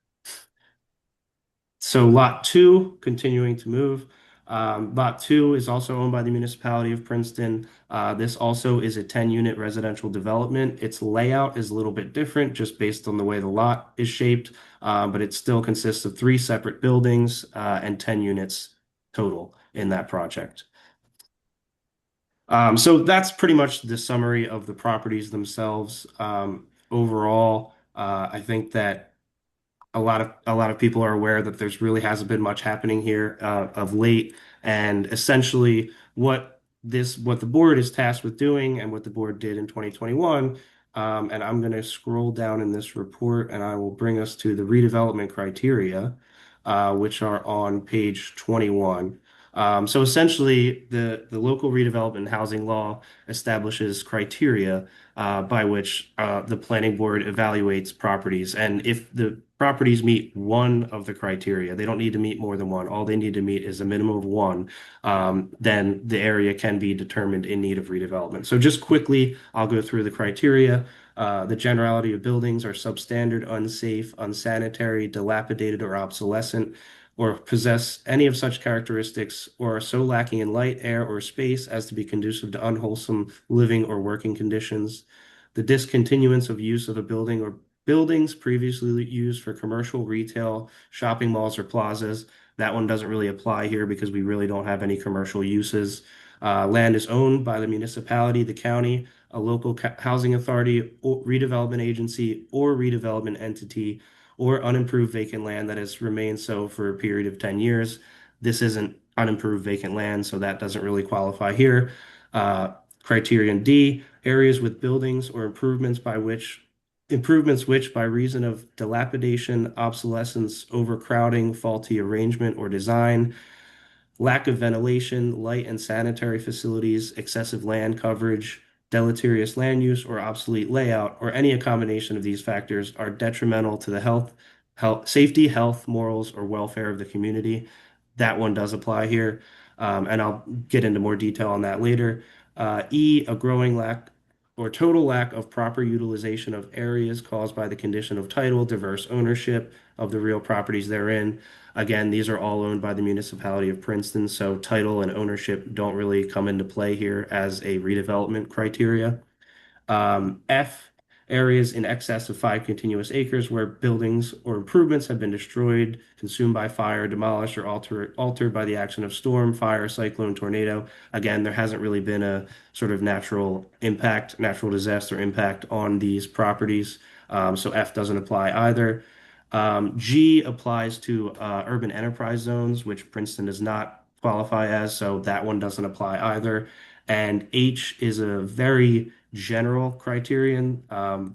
So lot 2, continuing to move. Lot 2 is also owned by the municipality of Princeton. This also is a 10-unit residential development. Its layout is a little bit different just based on the way the lot is shaped, but it still consists of 3 separate buildings and 10 units total in that project. So that's pretty much the summary of the properties themselves. Overall, I think that a lot of people are aware that there's really hasn't been much happening here of late, and essentially what the board is tasked with doing and what the board did in 2021. And I'm going to scroll down in this report, and I will bring us to the redevelopment criteria, which are on page 21. So essentially, the local redevelopment housing law establishes criteria by which the planning board evaluates properties. And if the properties meet one of the criteria, they don't need to meet more than one. All they need to meet is a minimum of one. Then the area can be determined in need of redevelopment. So just quickly, I'll go through the criteria. The generality of buildings are substandard, unsafe, unsanitary, dilapidated, or obsolescent, or possess any of such characteristics, or are so lacking in light, air, or space as to be conducive to unwholesome living or working conditions. The discontinuance of use of a building or buildings previously used for commercial, retail, shopping malls, or plazas. That one doesn't really apply here because we really don't have any commercial uses. Land is owned by the municipality, the county, a local housing authority, or redevelopment agency, or redevelopment entity, or unimproved vacant land that has remained so for a period of 10 years. This isn't unimproved vacant land, so that doesn't really qualify here. Criterion D, areas with buildings or improvements which by reason of dilapidation, obsolescence, overcrowding, faulty arrangement or design, lack of ventilation, light and sanitary facilities, excessive land coverage, deleterious land use, or obsolete layout, or any combination of these factors are detrimental to the safety, health, morals, or welfare of the community. That one does apply here, and I'll get into more detail on that later. E, a growing lack or total lack of proper utilization of areas caused by the condition of title, diverse ownership of the real properties therein. Again, these are all owned by the municipality of Princeton, so title and ownership don't really come into play here as a redevelopment criteria. F, areas in excess of 5 continuous acres where buildings or improvements have been destroyed, consumed by fire, demolished, or altered by the action of storm, fire, cyclone, tornado. Again, there hasn't really been a sort of natural disaster impact on these properties, so F doesn't apply either. G applies to urban enterprise zones, which Princeton does not qualify as, so that one doesn't apply either. And H is a very general criterion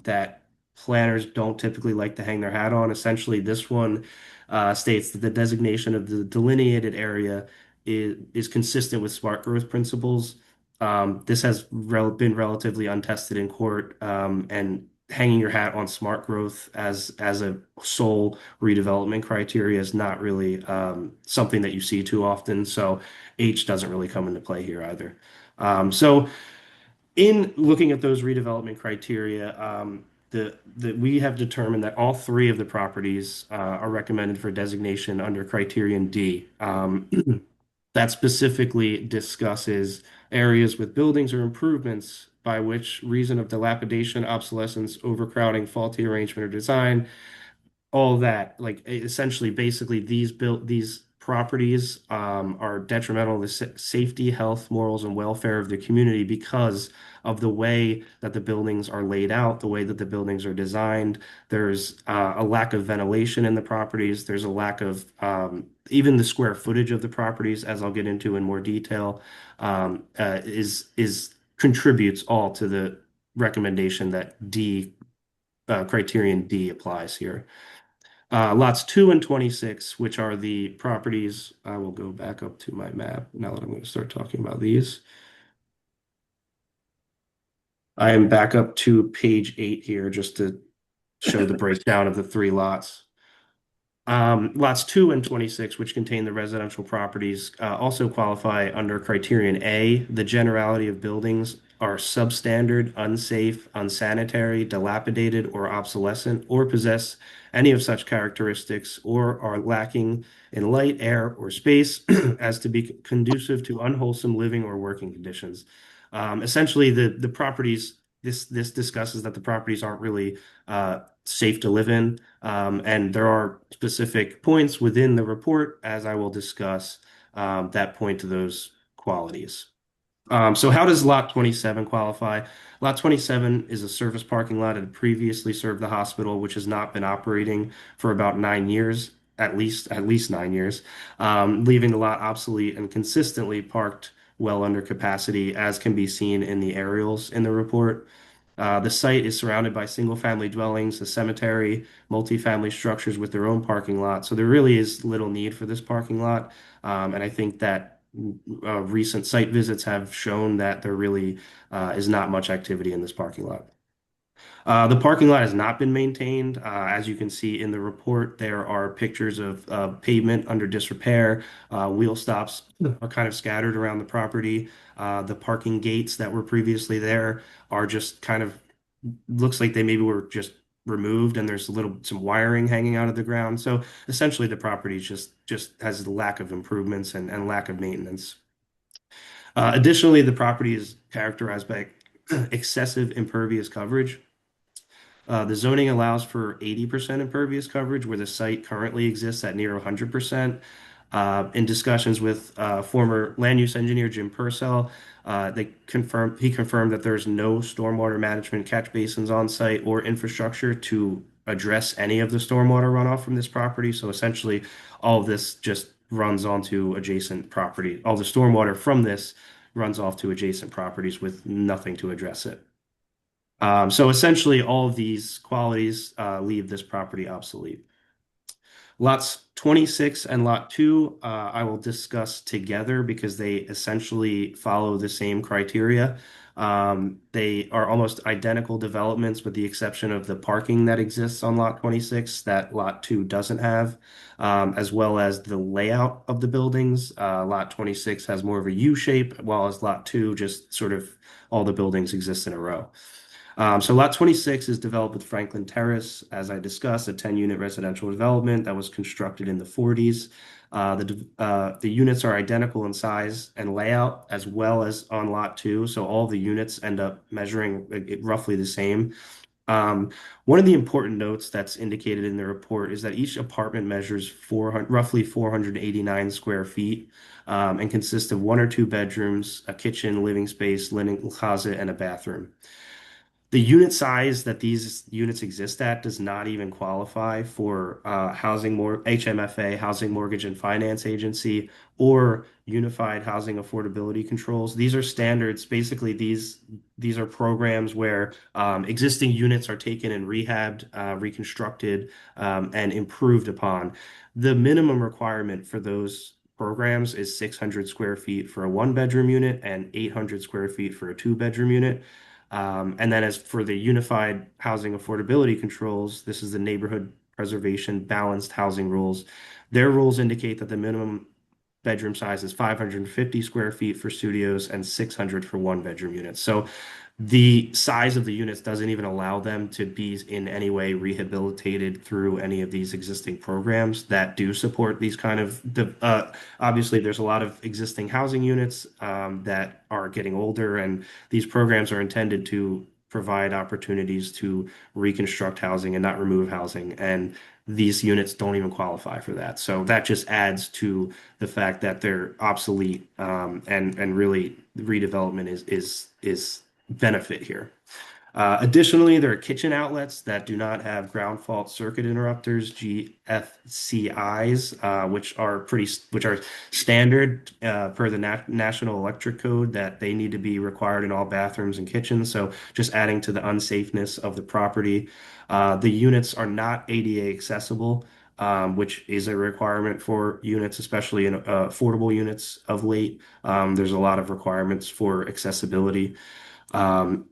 that planners don't typically like to hang their hat on. Essentially, this one states that the designation of the delineated area is consistent with smart growth principles. This has been relatively untested in court, and hanging your hat on smart growth as a sole redevelopment criteria is not really something that you see too often. So H doesn't really come into play here either. So In looking at those redevelopment criteria, we have determined that all three of the properties are recommended for designation under criterion D. That specifically discusses areas with buildings or improvements by which reason of dilapidation, obsolescence, overcrowding, faulty arrangement or design, all that, like essentially basically these properties are detrimental to the safety, health, morals, and welfare of the community because of the way that the buildings are laid out, the way that the buildings are designed. There's a lack of ventilation in the properties. There's a lack of even the square footage of the properties, as I'll get into in more detail, is contributes all to the recommendation that criterion D applies here. Lots 2 and 26, which are the properties. I will go back up to my map now that I'm going to start talking about these. I am back up to page 8 here just to show the breakdown of the 3 lots. Lots 2 and 26, which contain the residential properties, also qualify under criterion A. The generality of buildings are substandard, unsafe, unsanitary, dilapidated, or obsolescent, or possess any of such characteristics, or are lacking in light, air, or space as to be conducive to unwholesome living or working conditions. Essentially, the properties, this discusses that the properties aren't really safe to live in, and there are specific points within the report, as I will discuss, that point to those qualities. So how does lot 27 qualify? Lot 27 is a surface parking lot that had previously served the hospital, which has not been operating for about 9 years, at least 9 years, leaving the lot obsolete and consistently parked well under capacity, as can be seen in the aerials in the report. The site is surrounded by single-family dwellings, a cemetery, multifamily structures with their own parking lot. So there really is little need for this parking lot. And I think that recent site visits have shown that there really is not much activity in this parking lot. The parking lot has not been maintained. As you can see in the report, there are pictures of pavement under disrepair. Wheel stops are kind of scattered around the property. The parking gates that were previously there are just kind of, looks like they maybe were just removed, and there's some wiring hanging out of the ground. So essentially the property just has a lack of improvements and lack of maintenance. Additionally, the property is characterized by excessive impervious coverage. The zoning allows for 80% impervious coverage, where the site currently exists at near 100%. In discussions with former land use engineer Jim Purcell, he confirmed that there's no stormwater management catch basins on site or infrastructure to address any of the stormwater runoff from this property. So essentially, all of this just runs onto adjacent property. All the stormwater from this runs off to adjacent properties with nothing to address it. So essentially, all of these qualities leave this property obsolete. Lots 26 and lot 2, I will discuss together because they essentially follow the same criteria. They are almost identical developments with the exception of the parking that exists on lot 26 that lot 2 doesn't have, as well as the layout of the buildings. Lot 26 has more of a U shape, while as lot 2 just sort of all the buildings exist in a row. So lot 26 is developed with Franklin Terrace, as I discussed, a 10-unit residential development that was constructed in the 40s. The units are identical in size and layout, as well as on lot 2. So all the units end up measuring roughly the same. One of the important notes that's indicated in the report is that each apartment measures roughly 489 square feet and consists of 1 or 2 bedrooms, a kitchen, living space, linen closet, and a bathroom. The unit size that these units exist at does not even qualify for HMFA, Housing Mortgage and Finance Agency, or Unified Housing Affordability Controls. These are standards. Basically, these are programs where existing units are taken and rehabbed, reconstructed, and improved upon. The minimum requirement for those programs is 600 square feet for a 1-bedroom unit and 800 square feet for a 2-bedroom unit. And then as for the Unified Housing Affordability Controls, this is the Neighborhood Preservation Balanced Housing Rules. Their rules indicate that the minimum bedroom size is 550 square feet for studios and 600 for 1-bedroom units. So The size of the units doesn't even allow them to be in any way rehabilitated through any of these existing programs that do support these kind of. Obviously, there's a lot of existing housing units that are getting older, and these programs are intended to provide opportunities to reconstruct housing and not remove housing. And these units don't even qualify for that. So that just adds to the fact that they're obsolete, and really redevelopment is benefit here. Additionally, there are kitchen outlets that do not have ground fault circuit interrupters, GFCIs, which are standard per the National Electric Code, that they need to be required in all bathrooms and kitchens. So just adding to the unsafeness of the property. The units are not ADA accessible, which is a requirement for units, especially in affordable units of late. There's a lot of requirements for accessibility.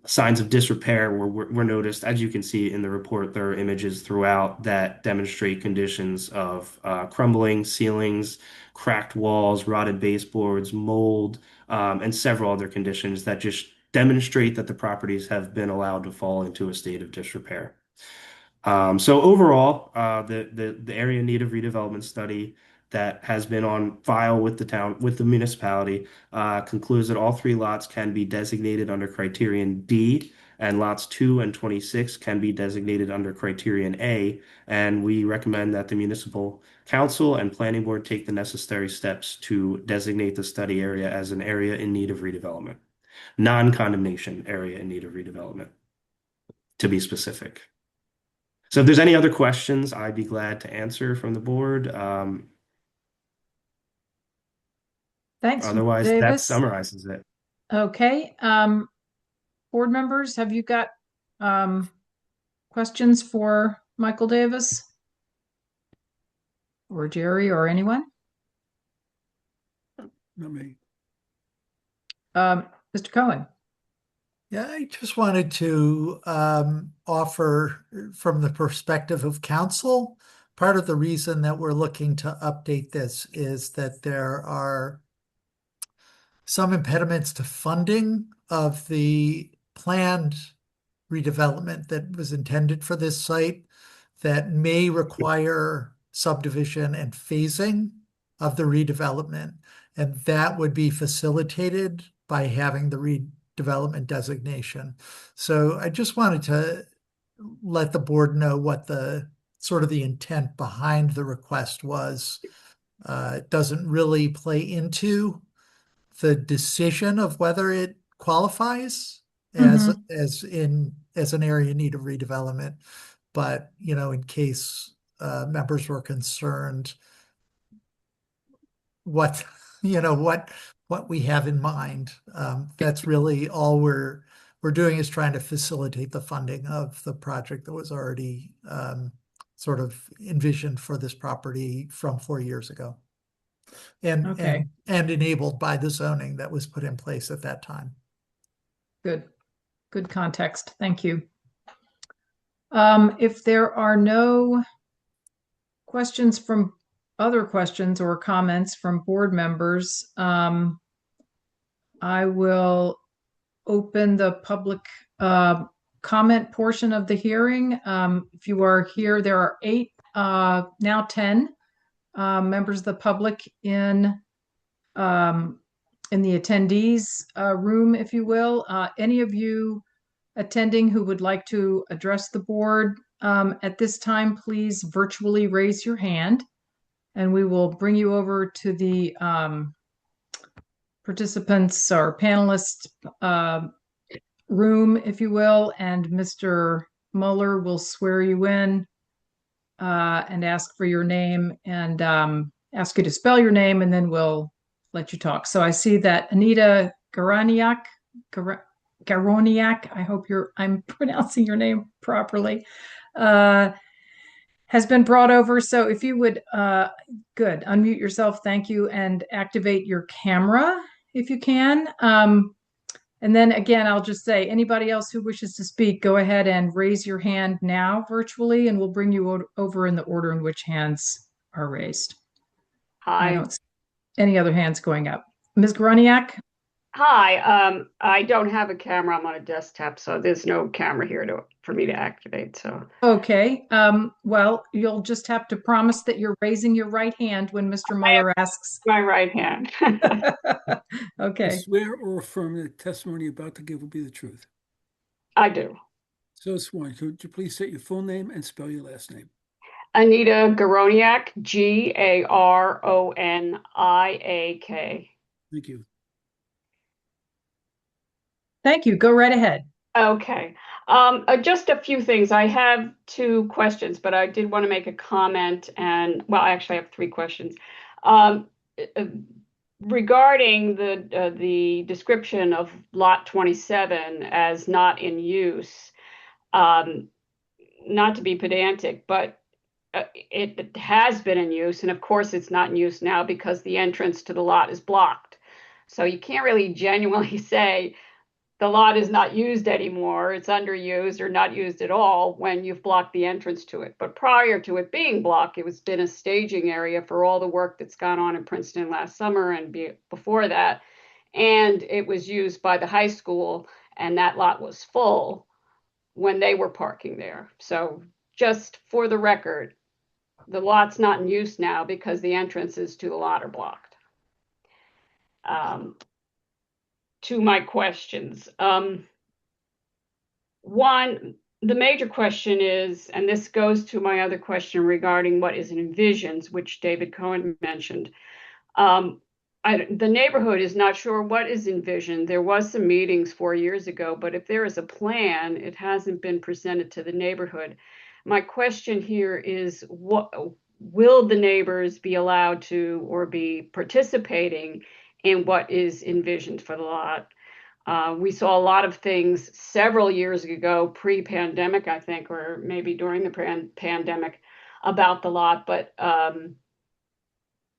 Signs of disrepair were noticed. As you can see in the report, there are images throughout that demonstrate conditions of crumbling ceilings, cracked walls, rotted baseboards, mold, and several other conditions that just demonstrate that the properties have been allowed to fall into a state of disrepair. So overall, the area in need of redevelopment study that has been on file with the municipality, concludes that all 3 lots can be designated under criterion D, and lots 2 and 26 can be designated under criterion A. And we recommend that the municipal council and planning board take the necessary steps to designate the study area as an area in need of redevelopment, non-condemnation area in need of redevelopment, to be specific. So if there's any other questions, I'd be glad to answer from the board. Thanks, Otherwise, that Davis. summarizes it. Okay. Board members, have you got questions for Michael Davis? Or Jerry or anyone? Not me. Mr. Cohen. Yeah, I just wanted to offer from the perspective of council, part of the reason that we're looking to update this is that there are some impediments to funding of the planned redevelopment that was intended for this site that may require subdivision and phasing of the redevelopment. And that would be facilitated by having the redevelopment designation. So I just wanted to let the board know what the sort of the intent behind the request was. It doesn't really play into the decision of whether it qualifies as an area in need of redevelopment, but in case members were concerned, what we have in mind. That's really all we're doing, is trying to facilitate the funding of the project that was already sort of envisioned for this property from 4 years ago. And enabled by the zoning that was put in place at that time. Good context. Thank you. If there are no other questions or comments from board members, I will open the public comment portion of the hearing. If you are here, there are 8, now 10 members of the public in the attendees room, if you will. Any of you attending who would like to address the board at this time, please virtually raise your hand, and we will bring you over to the participants or panelists room, if you will, and Mr. Mueller will swear you in and ask for your name and ask you to spell your name, and then we'll let you talk. So I see that Anita Garoniak, I hope I'm pronouncing your name properly, has been brought over. So if you would, good, unmute yourself, thank you, and activate your camera if you can. And then again, I'll just say, anybody else who wishes to speak, go ahead and raise your hand now virtually, and we'll bring you over in the order in which hands are raised. I don't see any other hands going up. Ms. Garoniak? Hi, I don't have a camera. I'm on a desktop, so there's no camera here for me to activate. So, Okay, well, you'll just have to promise that you're raising your right hand when Mr. I have Mueller asks. my right hand. I Okay, swear or affirm that the testimony you're about to give will be the truth. I do. So sworn. Could you please state your full name and spell your last name? Anita Garoniak, Garoniak. Thank you. thank you. Go right ahead. Okay. Just a few things. I have two questions, but I did want to make a comment and, well, I actually have three questions. Um, uh, Regarding the description of Lot 27 as not in use, not to be pedantic, but it has been in use, and of course it's not in use now because the entrance to the lot is blocked. So you can't really genuinely say the lot is not used anymore, it's underused or not used at all when you've blocked the entrance to it. But prior to it being blocked, it was been a staging area for all the work that's gone on in Princeton last summer and before that. And it was used by the high school, and that lot was full when they were parking there. So just for the record, the lot's not in use now because the entrances to the lot are blocked. To my questions. One, the major question is, and this goes to my other question regarding what is envisioned, which David Cohen mentioned. The neighborhood is not sure what is envisioned. There was some meetings 4 years ago, but if there is a plan, it hasn't been presented to the neighborhood. My question here is, what will the neighbors be allowed to or be participating in what is envisioned for the lot? We saw a lot of things several years ago, pre-pandemic, I think, or maybe during the pandemic about the lot, but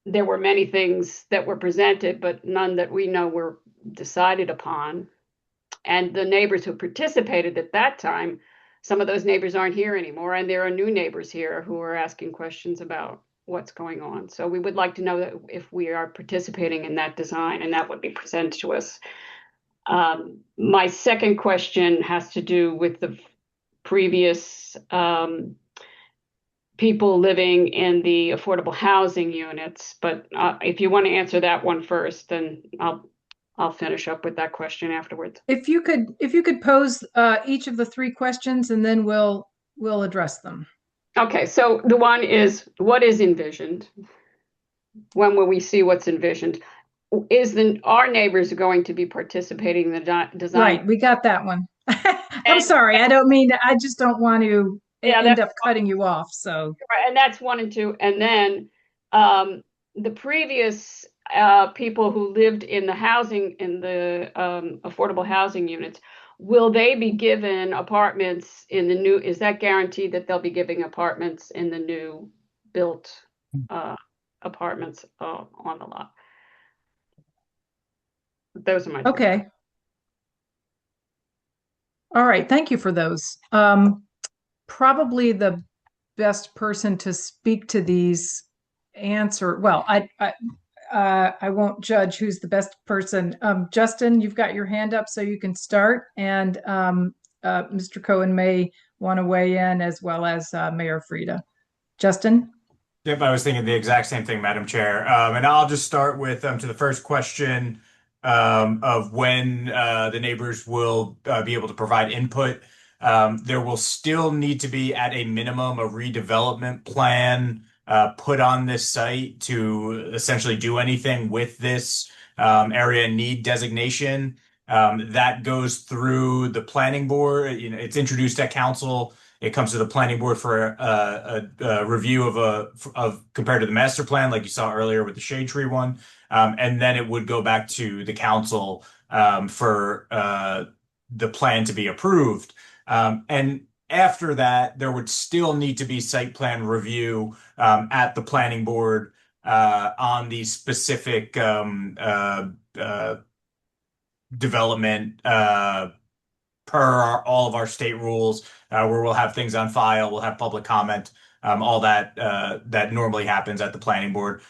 there were many things that were presented, but none that we know were decided upon. And the neighbors who participated at that time, some of those neighbors aren't here anymore, and there are new neighbors here who are asking questions about what's going on. So we would like to know that if we are participating in that design, and that would be presented to us. My second question has to do with the previous people living in the affordable housing units. But if you want to answer that one first, then I'll finish up with that question afterwards. If you could pose each of the three questions, and then we'll address them. Okay, so the one is, what is envisioned? When will we see what's envisioned? Our neighbors going to be participating in the design? Right, we got that one. I'm sorry, I don't mean to, I just don't want to end up cutting you off. So, and that's 1 and 2. And then the previous people who lived in the housing, in the affordable housing units, will they be given apartments in the new, is that guaranteed that they'll be giving apartments in the new built apartments on the lot? Those are my okay. All right, thank you for those. Probably the best person to speak to these well, I won't judge who's the best person. Justin, you've got your hand up, so you can start, and Mr. Cohen may want to weigh in, as well as Mayor Frida. Justin? Yep, I was thinking the exact same thing, Madam Chair. And I'll just start with to the first question of when the neighbors will be able to provide input. There will still need to be, at a minimum, a redevelopment plan put on this site to essentially do anything with this area need designation. That goes through the planning board. You know, it's introduced at council. It comes to the planning board for a review of compared to the master plan, like you saw earlier with the shade tree one. And then it would go back to the council for the plan to be approved. And after that, there would still need to be site plan review at the planning board on the specific development per all of our state rules, where we'll have things on file, we'll have public comment, all that that normally happens at the planning board.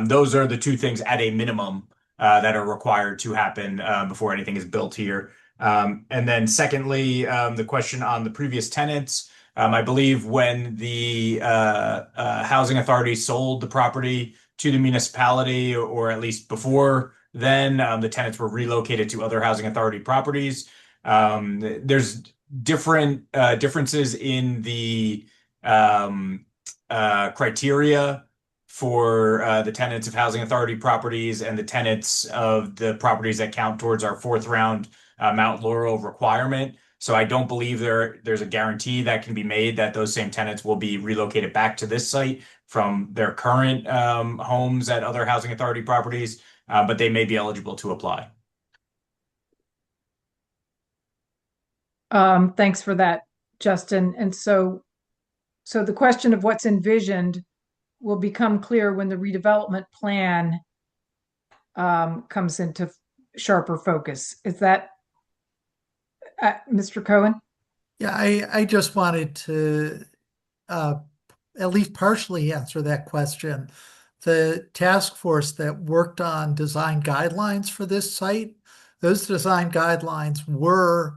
Those are the two things at a minimum that are required to happen before anything is built here. And then secondly, the question on the previous tenants. I believe when the housing authority sold the property to the municipality, or at least before then, the tenants were relocated to other housing authority properties. There's differences in the criteria for the tenants of housing authority properties and the tenants of the properties that count towards our fourth round Mount Laurel requirement. So I don't believe there's a guarantee that can be made that those same tenants will be relocated back to this site from their current homes at other housing authority properties, but they may be eligible to apply. Thanks for that, Justin. And so the question of what's envisioned will become clear when the redevelopment plan comes into sharper focus. Is that Mr. Cohen? Yeah, I just wanted to at least partially answer that question. The task force that worked on design guidelines for this site, those design guidelines were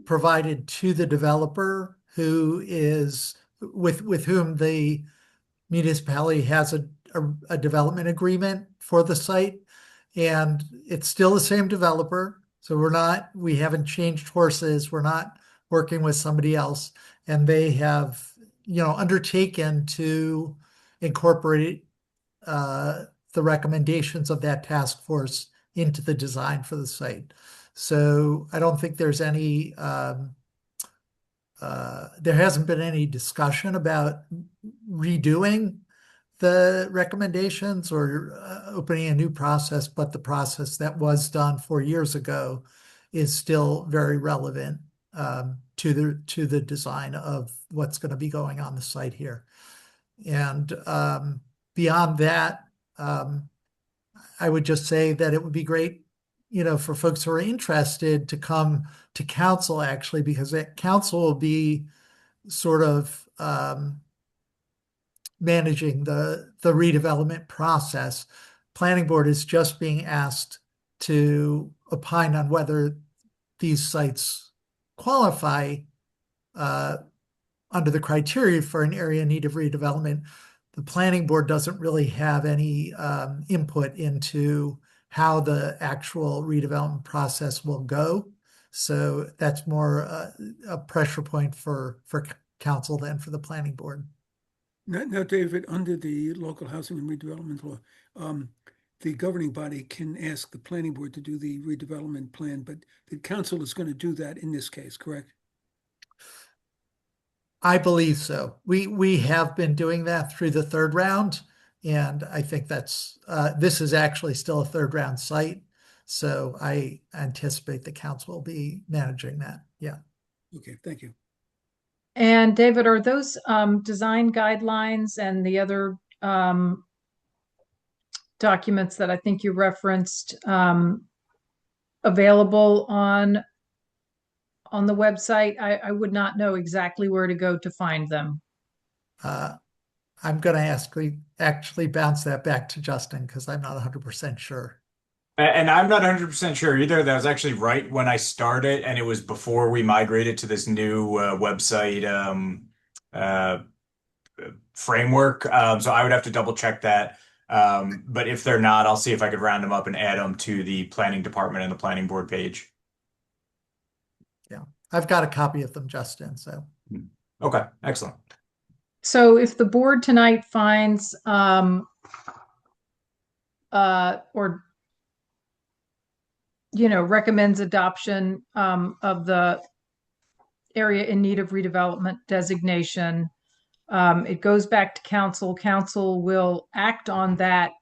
provided to the developer who is with whom the municipality has a development agreement for the site. And it's still the same developer. So we haven't changed horses. We're not working with somebody else. And they have, undertaken to incorporate the recommendations of that task force into the design for the site. So I don't think there's any, there hasn't been any discussion about redoing the recommendations or opening a new process, but the process that was done 4 years ago is still very relevant to the design of what's going to be going on the site here. And beyond that, I would just say that it would be great, for folks who are interested to come to council, actually, because that council will be sort of managing the redevelopment process. Planning board is just being asked to opine on whether these sites qualify under the criteria for an area in need of redevelopment. The planning board doesn't really have any input into how the actual redevelopment process will go. So that's more a pressure point for council than for the planning board. Now, David, under the local housing and redevelopment law, the governing body can ask the planning board to do the redevelopment plan, but the council is going to do that in this case, correct? I believe so. We have been doing that through the third round, and I think that's this is actually still a third round site. So I anticipate the council will be managing that. Yeah. Okay, thank you. And David, are those design guidelines and the other documents that I think you referenced available on the website? I would not know exactly where to go to find them. I'm going to actually bounce that back to Justin because I'm not 100% sure. And I'm not 100% sure either. That was actually right when I started, and it was before we migrated to this new website framework. So I would have to double check that. But if they're not, I'll see if I could round them up and add them to the planning department and the planning board page. Yeah, I've got a copy of them, Justin. So okay, excellent. So if the board tonight finds or recommends adoption of the area in need of redevelopment designation, it goes back to council. Council will act on that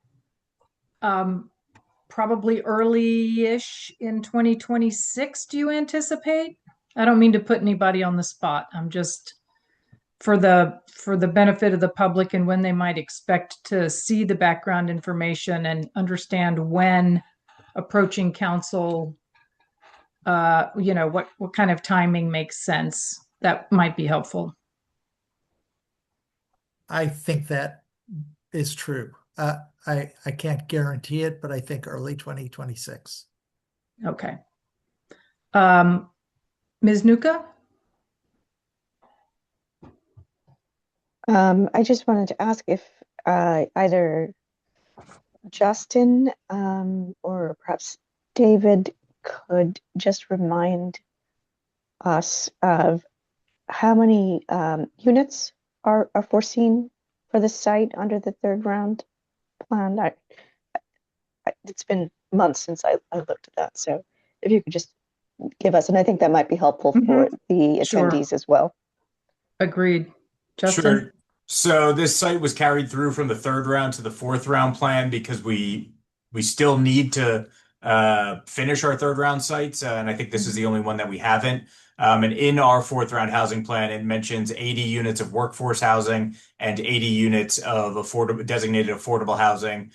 probably early-ish in 2026. Do you anticipate? I don't mean to put anybody on the spot. I'm just for the benefit of the public and when they might expect to see the background information and understand when approaching council, what kind of timing makes sense. That might be helpful. I think that is true. I can't guarantee it, but I think early 2026. Okay. Ms. Nuka? I just wanted to ask if either Justin or perhaps David could just remind us of how many units are foreseen for the site under the third round plan. It's been months since I looked at that, so if you could just give us, and I think that might be helpful for the Sure. attendees as well. Agreed. Justin? Sure. So this site was carried through from the third round to the fourth round plan because we still need to finish our third round sites, and I think this is the only one that we haven't. And in our fourth round housing plan, it mentions 80 units of workforce housing and 80 units of designated affordable housing,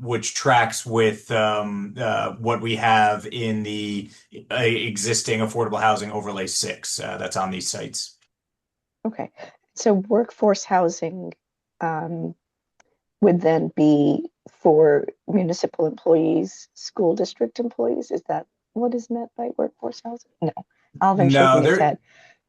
which tracks with what we have in the existing affordable housing overlay 6 that's on these sites. Okay, so workforce housing would then be for municipal employees, school district employees? Is that what is meant by workforce housing? No, Alvin shaking his head.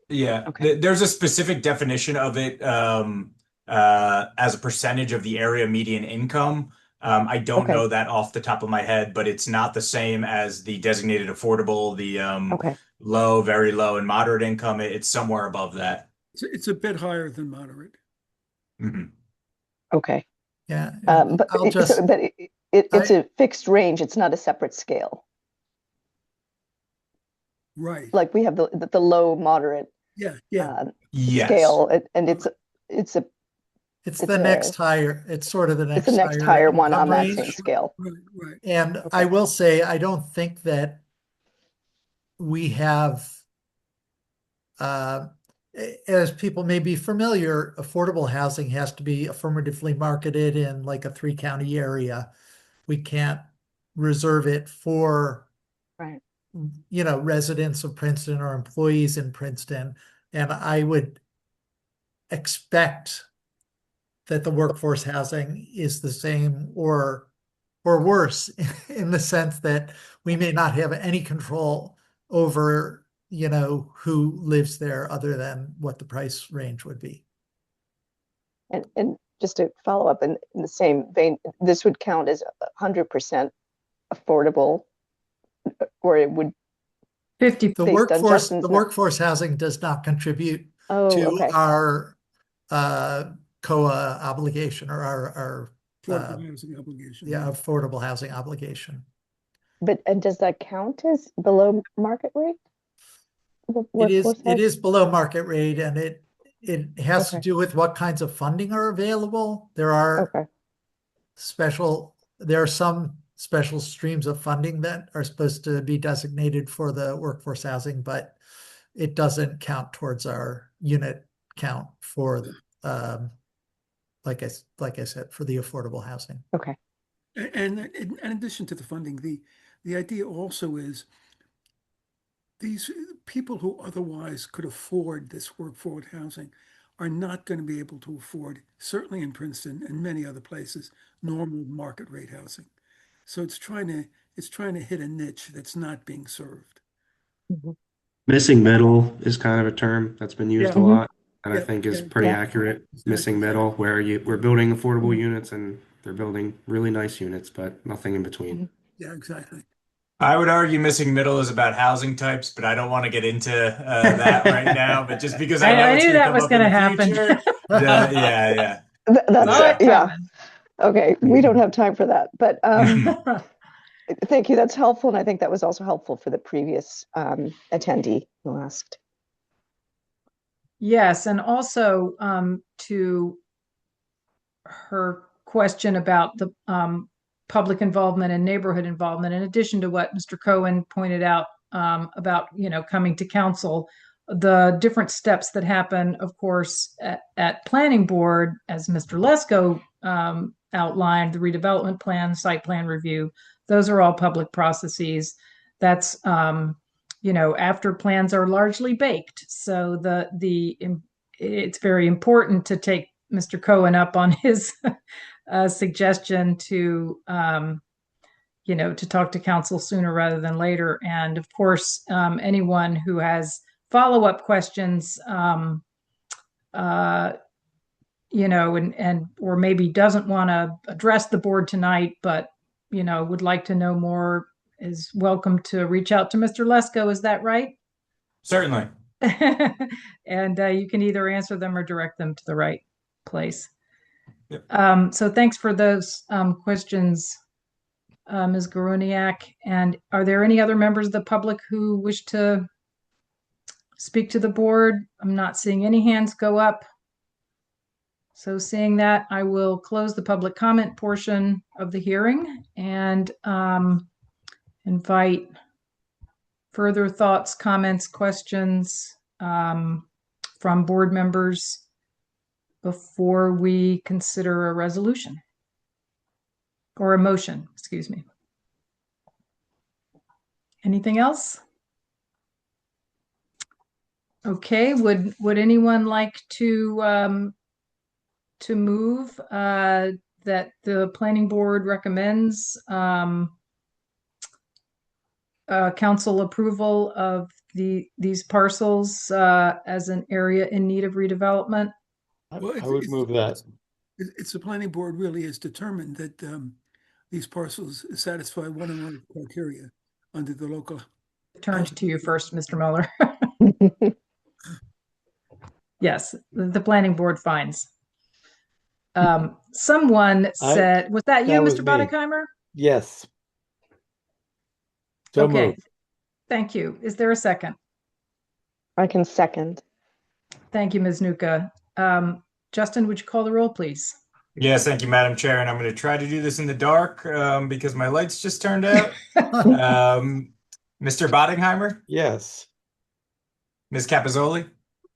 Yeah, Okay. there's a specific definition of it as a percentage of the area median income. I don't Okay. know that off the top of my head, but it's not the same as the designated affordable, the Okay. low, very low, and moderate income. It's somewhere above that. It's a bit higher than moderate. Mhm. Okay. Yeah. But I'll just, it's a fixed range. It's not a separate scale. Right. Like we have the low, moderate Yeah. Yes. scale, and it's a it's the next higher, it's sort of the it's next the next higher one on income that range. same scale. Right. And Okay. I will say, I don't think that we have, as people may be familiar, affordable housing has to be affirmatively marketed in like a 3-county area. We can't reserve it for, Right. residents of Princeton or employees in Princeton. And I would expect that the workforce housing is the same or worse in the sense that we may not have any control over, who lives there other than what the price range would be. And just to follow up in the same vein, this would count as 100% affordable, or it would 50. The based on Justin's workforce housing does not contribute Oh, to okay. our COA obligation or our Affordable housing obligation. affordable housing obligation. And does that count as below market rate? The workforce It housing? is below market rate, and it has to Okay. do with what kinds of funding are available. There are Okay. some special streams of funding that are supposed to be designated for the workforce housing, but it doesn't count towards our unit count for like I said, for the affordable housing. Okay. And in addition to the funding, the idea also is these people who otherwise could afford this workforce housing are not going to be able to afford, certainly in Princeton and many other places, normal market rate housing. So it's trying to hit a niche that's not being served. Mhm. Missing middle is kind of a term that's been used a Yeah. lot, and I Yeah, think is yeah. pretty Yeah. accurate. Exactly. Missing middle, where we're building affordable Mhm. units and they're building really nice units, but nothing in between. Mhm. Yeah, exactly. I would argue missing middle is about housing types, but I don't want to get into that right now. But just because I know I it's knew going to that come was up going to in the happen. future. Yeah. That's Saw it yeah. coming. Okay, we don't have time for that, but thank you. That's helpful, and I think that was also helpful for the previous attendee who asked. Yes, and also to her question about the public involvement and neighborhood involvement, in addition to what Mr. Cohen pointed out about, coming to council, the different steps that happen, of course, at planning board, as Mr. Lesko outlined, the redevelopment plan, site plan review, those are all public processes. That's after plans are largely baked. So it's very important to take Mr. Cohen up on his a suggestion to, to talk to council sooner rather than later. And of course, anyone who has follow-up questions, or maybe doesn't want to address the board tonight, but, would like to know more, is welcome to reach out to Mr. Lesko. Is that right? Certainly. And you can either answer them or direct them to the right place. Yep. So thanks for those questions, Ms. Garuniak. And are there any other members of the public who wish to speak to the board? I'm not seeing any hands go up. So seeing that, I will close the public comment portion of the hearing and invite further thoughts, comments, questions from board members before we consider a resolution or a motion, excuse me. Anything else? Okay, would anyone like to move that the planning board recommends council approval of these parcels as an area in need of redevelopment? Well, I would move that. It's the planning board really has determined that these parcels satisfy one and one criteria under the local. Turned to you first, Mr. Mueller. Yes, the planning board finds. Someone said, was that you, that was Mr. me. Bodenheimer? Yes. So Okay, moved. thank you. Is there a second? I can second. Thank you, Ms. Nuka. Justin, would you call the roll, please? Yes, thank you, Madam Chair. And I'm going to try to do this in the dark because my lights just turned out. Mr. Bodenheimer, Yes. Ms. Capizzoli,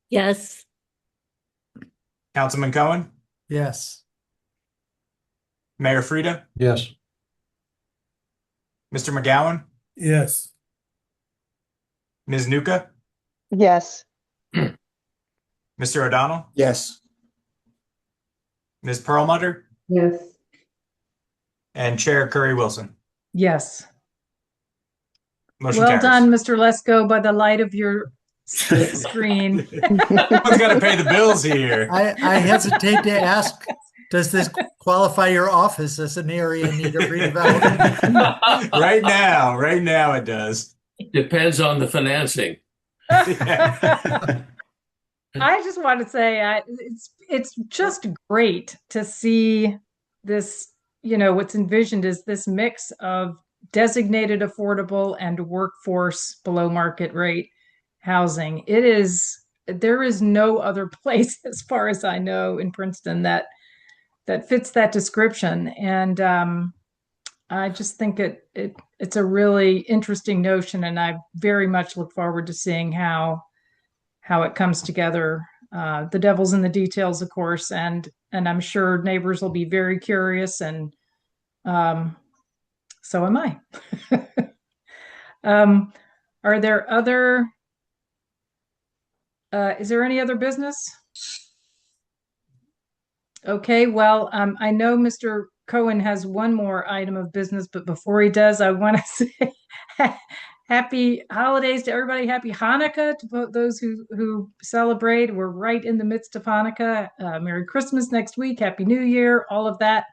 Yes. Councilman Cohen, Yes. Mayor Frida, Yes. Mr. McGowan, Yes. Ms. Nuka, Yes. Mr. O'Donnell, Yes. Ms. Perlmutter, Yes. and Chair Curry Wilson. Yes. Motion Well carries. done, Mr. Lesko, by the light of your screen. Someone's got to pay the bills here. I hesitate to ask, does this qualify your office as an area in need of redevelopment? Right now it does. Depends on the financing. I just want to say it's just great to see this, what's envisioned is this mix of designated affordable and workforce below market rate housing. There is no other place, as far as I know, in Princeton that fits that description. And I just think it's a really interesting notion, and I very much look forward to seeing how it comes together. The devil's in the details, of course, and I'm sure neighbors will be very curious, and so am I. Are there other? Is there any other business? Okay, well, I know Mr. Cohen has one more item of business, but before he does, I want to say happy holidays to everybody. Happy Hanukkah to those who celebrate. We're right in the midst of Hanukkah. Merry Christmas next week. Happy New Year. All of that.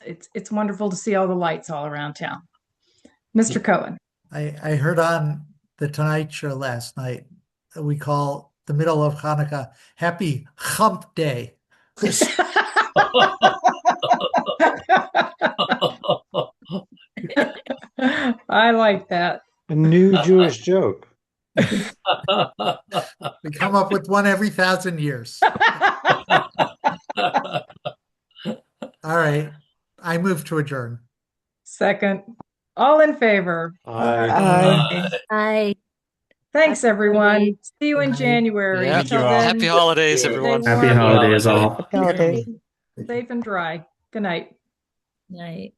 It's wonderful to see all the lights all around town. Mr. Cohen. I heard on the Tonight Show last night that we call the middle of Hanukkah Happy Hump Day. I like that. A new Jewish joke. We come up with one every 1,000 years. All right. I move to adjourn. Second. All in favor? Aye. Aye. Thanks, everyone. See you in Good night. January. Yeah. Until then, Happy holidays, stay everyone. Happy warm, holidays all. Holidays. safe and dry. Good night. Night.